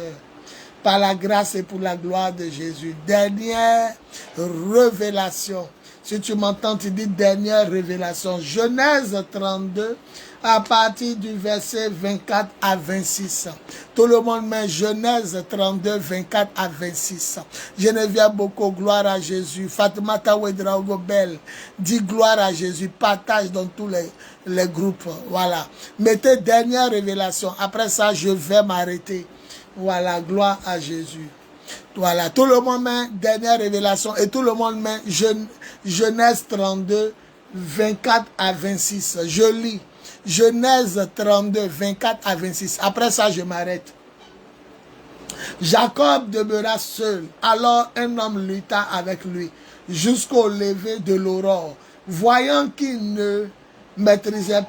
Par la grâce et pour la gloire de Jésus. Dernière révélation. Si tu m'entends, tu dis dernière révélation. Genèse 32, à partir du verset 24 à 26. Tout le monde met Genèse 32, 24 à 26. Geneviève Boko, gloire à Jésus. Fatima Tawedra Ogobel, dis gloire à Jésus. Partage dans tous les groupes. Voilà. Mettez dernière révélation. Après ça, je vais m'arrêter. Voilà, gloire à Jésus. Voilà, tout le monde met dernière révélation et tout le monde met Genèse 32, 24 à 26. Je lis Genèse 32, 24 à 26. Après ça, je m'arrête. Jacob demeura seul. Alors un homme lutta avec lui jusqu'au lever de l'aurore. Voyant qu'il ne le maîtrisait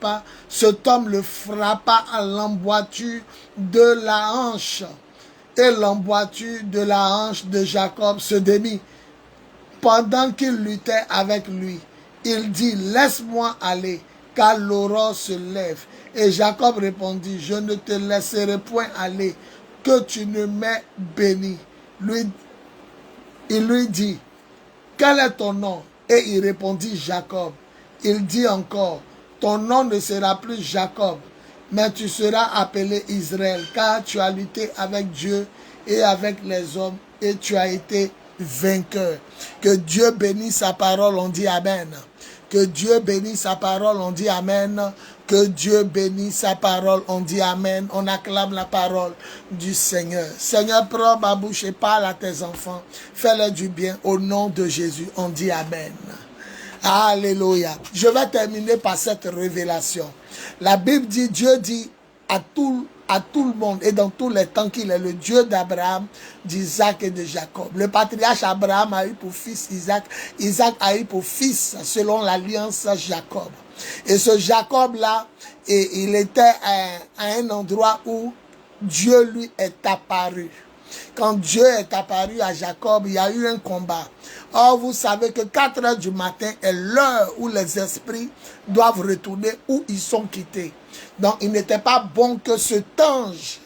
pas, cet homme le frappa à l'emboîture de la hanche. Et l'emboîture de la hanche de Jacob se démit. Pendant qu'il luttait avec lui, il dit, laisse-moi aller, car l'aurore se lève. Et Jacob répondit, je ne te laisserai point aller, que tu ne m'aies béni. Il lui dit, quel est ton nom? Et il répondit, Jacob. Il dit encore, ton nom ne sera plus Jacob, mais tu seras appelé Israël, car tu as lutté avec Dieu et avec les hommes, et tu as été vainqueur. Que Dieu bénisse sa parole, on dit Amen. Que Dieu bénisse sa parole, on dit Amen. Que Dieu bénisse sa parole, on dit Amen. On acclame la parole du Seigneur. Seigneur, prends ma bouche et parle à tes enfants. Fais-leur du bien au nom de Jésus, on dit Amen. Alléluia. Je vais terminer par cette révélation. La Bible dit, Dieu dit à tout le monde et dans tous les temps qu'il est le Dieu d'Abraham, d'Isaac et de Jacob. Le patriarche Abraham a eu pour fils Isaac. Isaac a eu pour fils, selon l'alliance, Jacob. Et ce Jacob-là, il était à un endroit où Dieu lui est apparu. Quand Dieu est apparu à Jacob, il y a eu un combat. Or, vous savez que 4 h du matin est l'heure où les esprits doivent retourner où ils sont quittés. Donc, il n'était pas bon que cet ange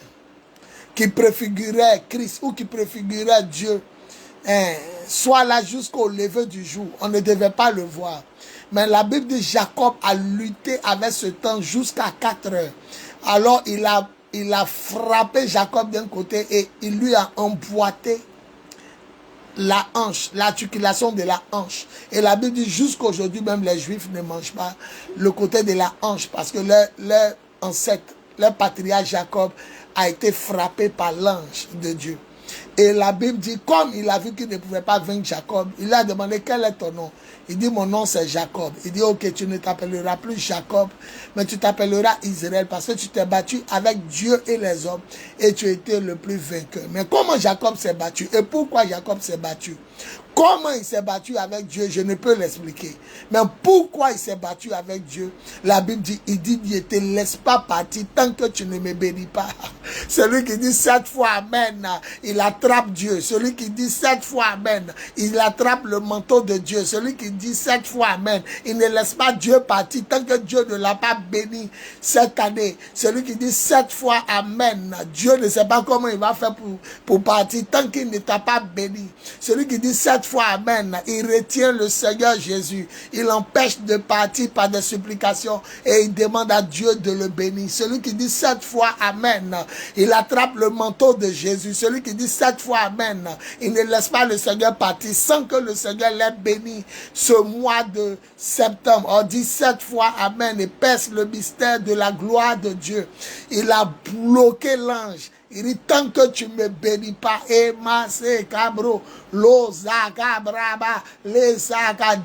qui préfigurait Christ ou qui préfigurait Dieu soit là jusqu'au lever du jour. On ne devait pas le voir. Mais la Bible dit Jacob a lutté avec cet ange jusqu'à 4 h. Alors, il a frappé Jacob d'un côté et il lui a emboîté la hanche, l'articulation de la hanche. Et la Bible dit jusqu'aujourd'hui, même les Juifs ne mangent pas le côté de la hanche parce que leur ancêtre, leur patriarche Jacob a été frappé par l'ange de Dieu. Et la Bible dit, comme il a vu qu'il ne pouvait pas vaincre Jacob, il a demandé quel est ton nom. Il dit, mon nom c'est Jacob. Il dit, ok, tu ne t'appelleras plus Jacob, mais tu t'appelleras Israël parce que tu t'es battu avec Dieu et les hommes et tu étais le plus vainqueur. Mais comment Jacob s'est battu et pourquoi Jacob s'est battu? Comment il s'est battu avec Dieu, je ne peux l'expliquer. Mais pourquoi il s'est battu avec Dieu? La Bible dit, il dit, ne te laisse pas partir tant que tu ne me bénis pas. Celui qui dit 7 fois Amen, il attrape Dieu. Celui qui dit 7 fois Amen, il attrape le manteau de Dieu. Celui qui dit 7 fois Amen, il ne laisse pas Dieu partir tant que Dieu ne l'a pas béni cette année. Celui qui dit 7 fois Amen, Dieu ne sait pas comment il va faire pour partir tant qu'il ne t'a pas béni. Celui qui dit 7 fois Amen, il retient le Seigneur Jésus. Il empêche de partir par des supplications et il demande à Dieu de le bénir. Celui qui dit 7 fois Amen, il attrape le manteau de Jésus. Celui qui dit 7 fois Amen, il ne laisse pas le Seigneur partir sans que le Seigneur l'ait béni ce mois de septembre. On dit 7 fois Amen et perce le mystère de la gloire de Dieu. Il a bloqué l'ange. Il dit, tant que tu ne me bénis pas, cabro,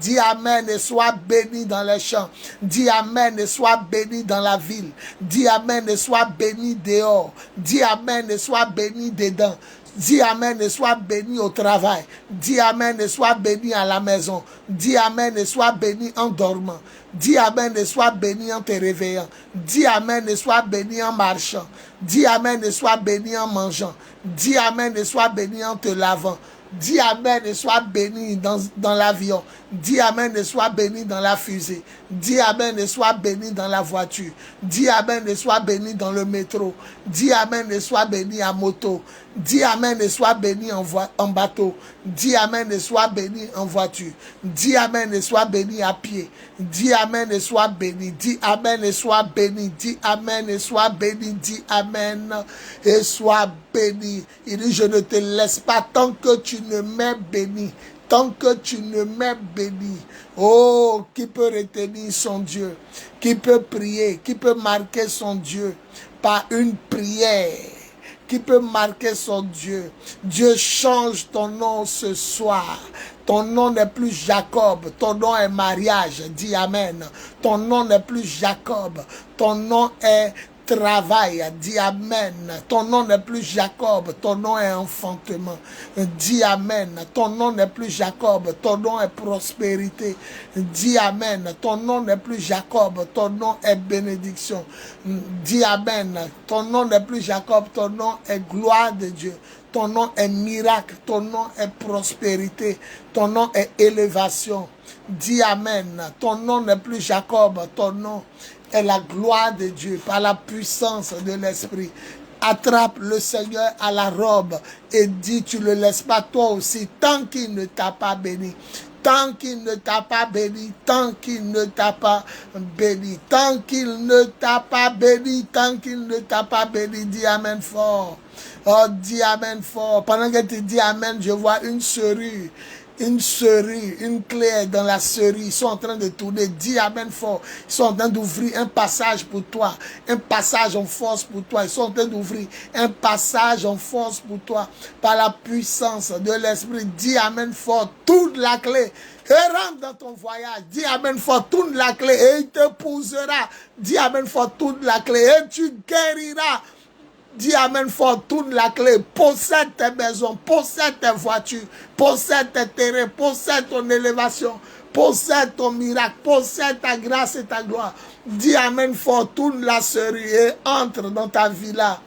dis Amen et sois béni dans les champs. Dis Amen et sois béni dans la ville. Dis Amen et sois béni dehors. Dis Amen et sois béni dedans. Dis Amen et sois béni au travail. Dis Amen et sois béni à la maison. Dis Amen et sois béni en dormant. Dis Amen et sois béni en te réveillant. Dis Amen et sois béni en marchant. Dis Amen et sois béni en mangeant. Dis Amen et sois béni en te lavant. Dis Amen et sois béni dans l'avion. Dis Amen et sois béni dans la fusée. Dis Amen et sois béni dans la voiture. Dis Amen et sois béni dans le métro. Dis Amen et sois béni à moto. Dis Amen et sois béni en bateau. Dis Amen et sois béni en voiture. Dis Amen et sois béni à pied. Dis Amen et sois béni. Dis Amen et sois béni. Dis Amen et sois béni. Dis Amen et sois béni. Il dit, je ne te laisse pas tant que tu ne m'aies béni. Tant que tu ne m'aies béni. Oh, qui peut retenir son Dieu? Qui peut prier? Qui peut marquer son Dieu par une prière? Qui peut marquer son Dieu? Dieu, change ton nom ce soir. Ton nom n'est plus Jacob, ton nom est mariage. Dis Amen. Ton nom n'est plus Jacob, ton nom est travail. Dis Amen. Ton nom n'est plus Jacob, ton nom est enfantement. Dis Amen. Ton nom n'est plus Jacob, ton nom est prospérité. Dis Amen. Ton nom n'est plus Jacob, ton nom est bénédiction. Dis Amen. Ton nom n'est plus Jacob, ton nom est gloire de Dieu. Ton nom est miracle, ton nom est prospérité, ton nom est élévation. Dis Amen. Ton nom n'est plus Jacob, ton nom est la gloire de Dieu par la puissance de l'Esprit. Attrape le Seigneur à la robe et dis, tu ne le laisses pas toi aussi, tant qu'il ne t'a pas béni. Tant qu'il ne t'a pas béni, tant qu'il ne t'a pas béni, tant qu'il ne t'a pas béni, tant qu'il ne t'a pas béni, dis Amen fort. Oh, dis Amen fort. Pendant que tu dis Amen, je vois une serrure. Une serrure, une clé dans la serrure. Ils sont en train de tourner. Dis Amen fort. Ils sont en train d'ouvrir un passage pour toi. Un passage en force pour toi. Ils sont en train d'ouvrir un passage en force pour toi. Par la puissance de l'Esprit. Dis Amen fort. Tourne la clé. Et rentre dans ton voyage. Dis Amen fort. Tourne la clé. Et il te posera. Dis Amen fort. Tourne la clé. Et tu guériras. Dis Amen fort, tourne la clé, possède tes maisons, possède tes voitures, possède tes terrains, possède ton élévation, possède ton miracle, possède ta grâce et ta gloire. Dis Amen fort, tourne la serrure et entre dans ta villa,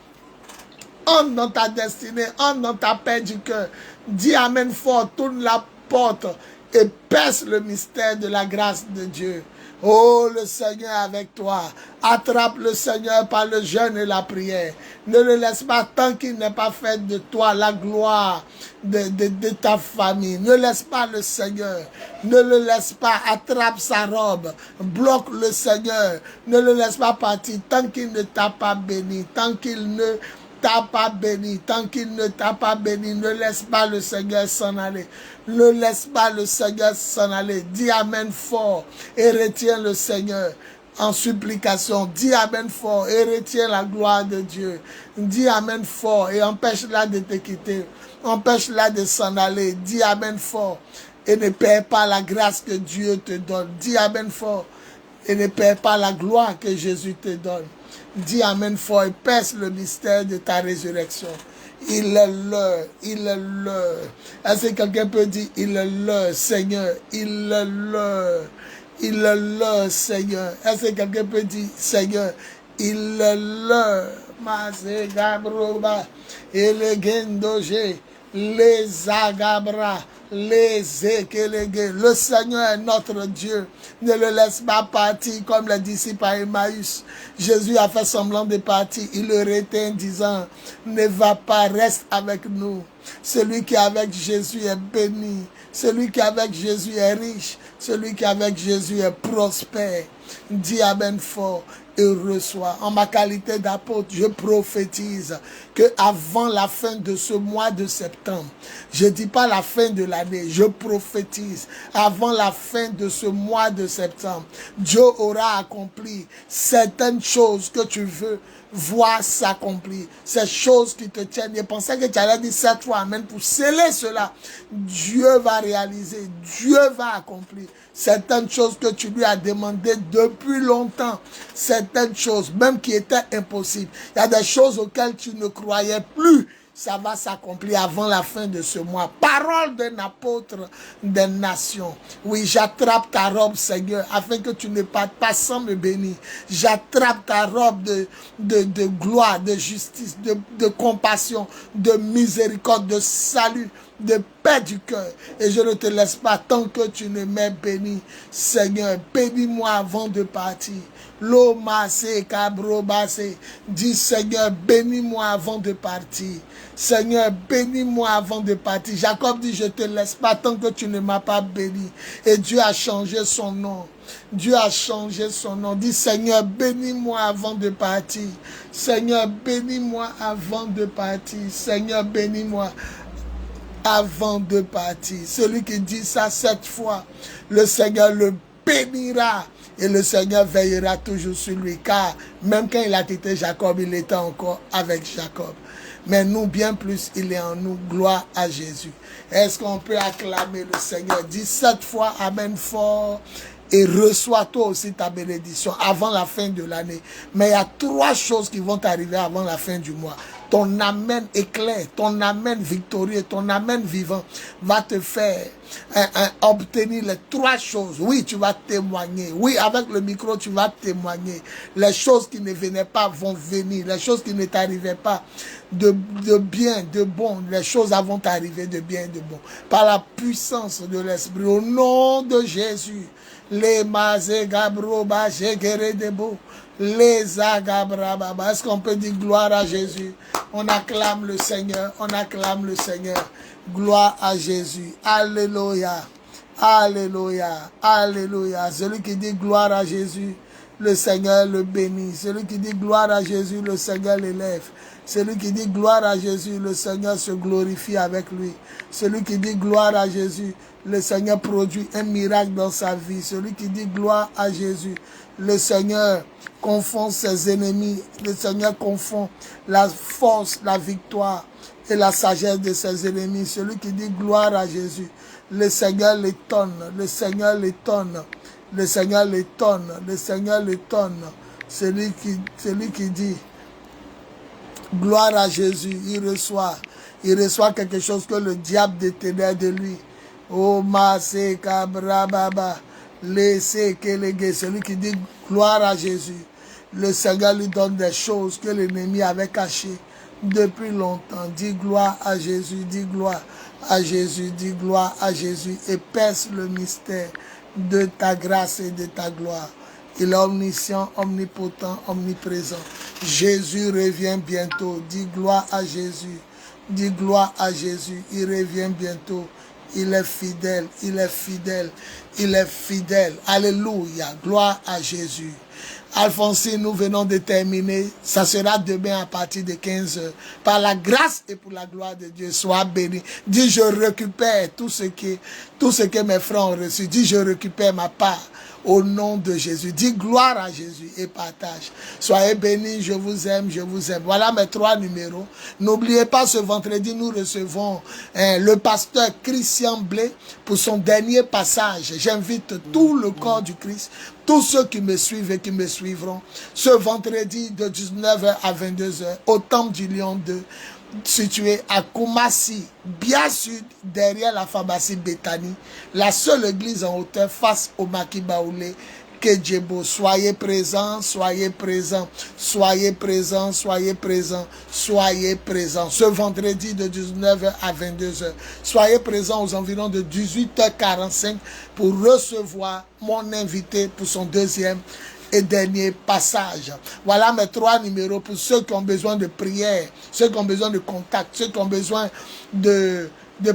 entre dans ta destinée, entre dans ta paix du cœur. Dis Amen fort, tourne la porte et perce le mystère de la grâce de Dieu. Oh, le Seigneur est avec toi. Attrape le Seigneur par le jeûne et la prière. Ne le laisse pas tant qu'il n'est pas fait de toi la gloire de ta famille. Ne laisse pas le Seigneur. Ne le laisse pas. Attrape sa robe. Bloque le Seigneur. Ne le laisse pas partir tant qu'il ne t'a pas béni. Tant qu'il ne t'a pas béni, tant qu'il ne t'a pas béni, ne laisse pas le Seigneur s'en aller. Ne laisse pas le Seigneur s'en aller. Dis Amen fort et retiens le Seigneur en supplication. Dis Amen fort et retiens la gloire de Dieu. Dis Amen fort et empêche-la de te quitter. Empêche-la de s'en aller. Dis Amen fort et ne perds pas la grâce que Dieu te donne. Dis Amen fort et ne perds pas la gloire que Jésus te donne. Dis Amen fort et perce le mystère de ta résurrection. Il est l'heure, il est l'heure. Est-ce que quelqu'un peut dire, il est l'heure, Seigneur, il est l'heure. Il est l'heure, Seigneur. Est-ce que quelqu'un peut dire, Seigneur, il est l'heure. Masé Gabroba, Elegendoje, les Agabra, les Ekelege. Le Seigneur est notre Dieu. Ne le laisse pas partir comme les disciples à Emmaüs. Jésus a fait semblant de partir. Il le retint disant, ne va pas, reste avec nous. Celui qui est avec Jésus est béni. Celui qui est avec Jésus est riche. Celui qui est avec Jésus est prospère. Dis amen fort et reçois. En ma qualité d'apôtre, je prophétise que avant la fin de ce mois de septembre, je dis pas la fin de l'année, je prophétise avant la fin de ce mois de septembre, Dieu aura accompli certaines choses que tu veux voir s'accomplir. Ces choses qui te tiennent. Je pensais que tu allais dire 7 fois amen pour sceller cela. Dieu va réaliser, Dieu va accomplir certaines choses que tu lui as demandées depuis longtemps. Certaines choses, même qui étaient impossibles. Il y a des choses auxquelles tu ne croyais plus. Ça va s'accomplir avant la fin de ce mois. Parole d'un apôtre des nations. Oui, j'attrape ta robe, Seigneur, afin que tu ne partes pas sans me bénir. J'attrape ta robe de gloire, de justice, de compassion, de miséricorde, de salut, de paix du cœur. Et je ne te laisse pas tant que tu ne m'aies béni. Seigneur, bénis-moi avant de partir. L'omase kabrobase. Dis Seigneur, bénis-moi avant de partir. Seigneur, bénis-moi avant de partir. Jacob dit, je ne te laisse pas tant que tu ne m'as pas béni. Et Dieu a changé son nom. Dieu a changé son nom. Dis Seigneur, bénis-moi avant de partir. Seigneur, bénis-moi avant de partir. Seigneur, bénis-moi avant de partir. Celui qui dit ça 7 fois, le Seigneur le bénira. Et le Seigneur veillera toujours sur lui. Car même quand il a quitté Jacob, il était encore avec Jacob. Mais nous, bien plus, il est en nous. Gloire à Jésus. Est-ce qu'on peut acclamer le Seigneur? Dis 7 fois amen fort. Et reçois toi aussi ta bénédiction avant la fin de l'année. Mais il y a 3 choses qui vont arriver avant la fin du mois. Ton amen éclair, ton amen victorieux, ton amen vivant va te faire obtenir les 3 choses. Oui, tu vas témoigner. Oui, avec le micro, tu vas témoigner. Les choses qui ne venaient pas vont venir. Les choses qui ne t'arrivaient pas de bien, de bon. Les choses vont t'arriver de bien, de bon. Par la puissance de l'Esprit. Au nom de Jésus. Les mazé gabroba jegere debo. Les agabrababa. Est-ce qu'on peut dire gloire à Jésus? On acclame le Seigneur. On acclame le Seigneur. Gloire à Jésus. Alléluia. Alléluia. Alléluia. Celui qui dit gloire à Jésus, le Seigneur le bénit. Celui qui dit gloire à Jésus, le Seigneur l'élève. Celui qui dit gloire à Jésus, le Seigneur se glorifie avec lui. Celui qui dit gloire à Jésus, le Seigneur produit un miracle dans sa vie. Celui qui dit gloire à Jésus, le Seigneur confond ses ennemis. Le Seigneur confond la force, la victoire et la sagesse de ses ennemis. Celui qui dit gloire à Jésus, le Seigneur l'étonne. Le Seigneur l'étonne. Le Seigneur l'étonne. Le Seigneur l'étonne. Celui qui dit gloire à Jésus, il reçoit quelque chose que le diable détenait de lui. Oh Masé Kabrababa, laissez que celui qui dit gloire à Jésus, le Seigneur lui donne des choses que l'ennemi avait cachées depuis longtemps. Dis gloire à Jésus, dis gloire à Jésus, dis gloire à Jésus et perce le mystère de ta grâce et de ta gloire. Il est omniscient, omnipotent, omniprésent. Jésus revient bientôt. Dis gloire à Jésus. Dis gloire à Jésus. Il revient bientôt. Il est fidèle. Il est fidèle. Il est fidèle. Alléluia. Gloire à Jésus. Alphonsine, nous venons de terminer. Ça sera demain à partir de 15 h. Par la grâce et pour la gloire de Dieu, sois béni. Dis, je récupère tout ce que mes frères ont reçu. Dis, je récupère ma part. Au nom de Jésus. Dis gloire à Jésus et partage. Soyez bénis, je vous aime, je vous aime. Voilà mes 3 numéros. N'oubliez pas, ce vendredi, nous recevons le pasteur Christian Blé pour son dernier passage. J'invite tout le corps du Christ, tous ceux qui me suivent et qui me suivront, ce vendredi de 19 h à 22 h au Temple du Lion 2. situé à Koumassi, bien sud, derrière la pharmacie Bethany, la seule église en hauteur face au Maquis Baoulé, Kedjebo. Soyez présents, soyez présents, soyez présents, soyez présents, soyez présents. Ce vendredi de 19h à 22h. Soyez présents aux environs de 18h45 pour recevoir mon invité pour son deuxième et dernier passage. Voilà mes 3 numéros pour ceux qui ont besoin de prière, ceux qui ont besoin de contact, ceux qui ont besoin de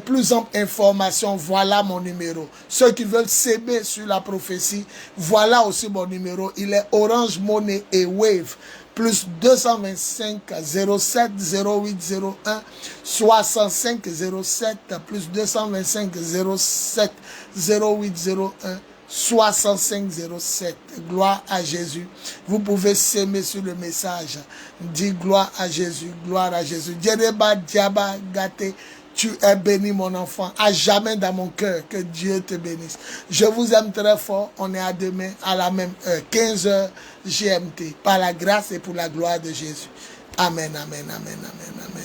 plus amples informations. Voilà mon numéro. Ceux qui veulent s'aimer sur la prophétie, voilà aussi mon numéro. Il est Orange Money et Wave. Plus 225 07 08 01 65 07 plus 225 07 08 01 6507. Gloire à Jésus. Vous pouvez s'aimer sur le message. Dis gloire à Jésus, gloire à Jésus. Djereba Diaba Gate, tu es béni mon enfant, à jamais dans mon cœur. Que Dieu te bénisse. Je vous aime très fort. On est à demain à la même heure, 15h GMT. Par la grâce et pour la gloire de Jésus. Amen, amen, amen, amen, amen.